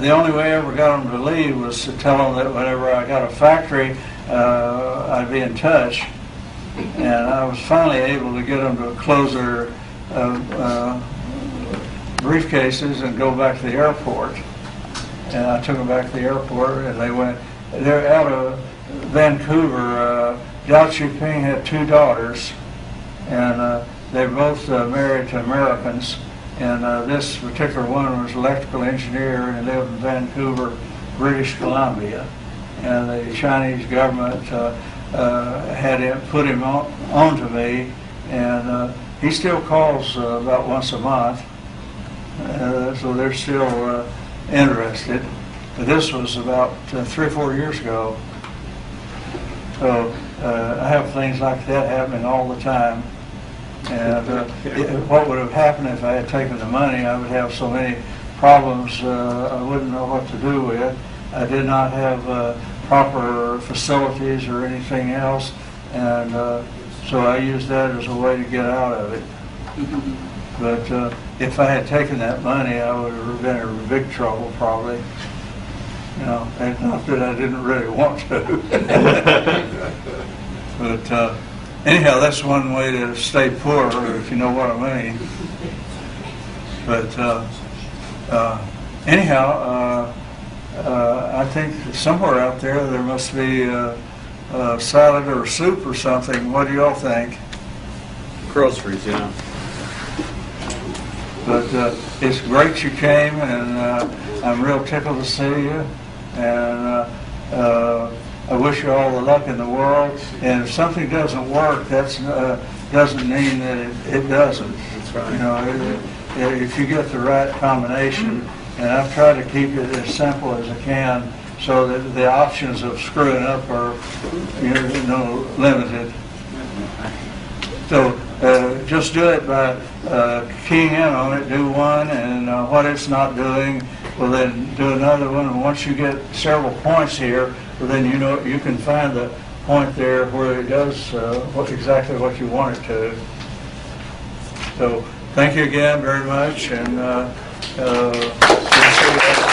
the only way I ever got them to leave was to tell them that whenever I got a factory, I'd be in touch. And I was finally able to get them to close their briefcases and go back to the airport. And I took them back to the airport, and they're out of Vancouver. Dao Chiping had 2 daughters, and they're both married to Americans. And this particular one was an electrical engineer and lived in Vancouver, British Columbia. And the Chinese government had put him on to me, and he still calls about once a month. So they're still interested. But this was about 3 or 4 years ago. So I have things like that happening all the time. And what would have happened if I had taken the money, I would have so many problems I wouldn't know what to do with. I did not have proper facilities or anything else, and so I used that as a way to get out of it. But if I had taken that money, I would have been in big trouble probably. You know, and not that I didn't really want to. But anyhow, that's one way to stay poor, if you know what I mean. But anyhow, I think somewhere out there must be a salad or soup or something. What do y'all think? Groceries, yeah. But it's great you came, and I'm real tickled to see you. And I wish you all the luck in the world. And if something doesn't work, that doesn't mean that it doesn't. That's right. You know, if you get the right combination, and I've tried to keep it as simple as I can, so that the options of screwing up are, you know, limited. So just do it by keying in on it, do one, and what it's not doing, well then do another one, and once you get several points here, well then you know you can find the point there where it does exactly what you want it to. So thank you again very much, and we'll see you.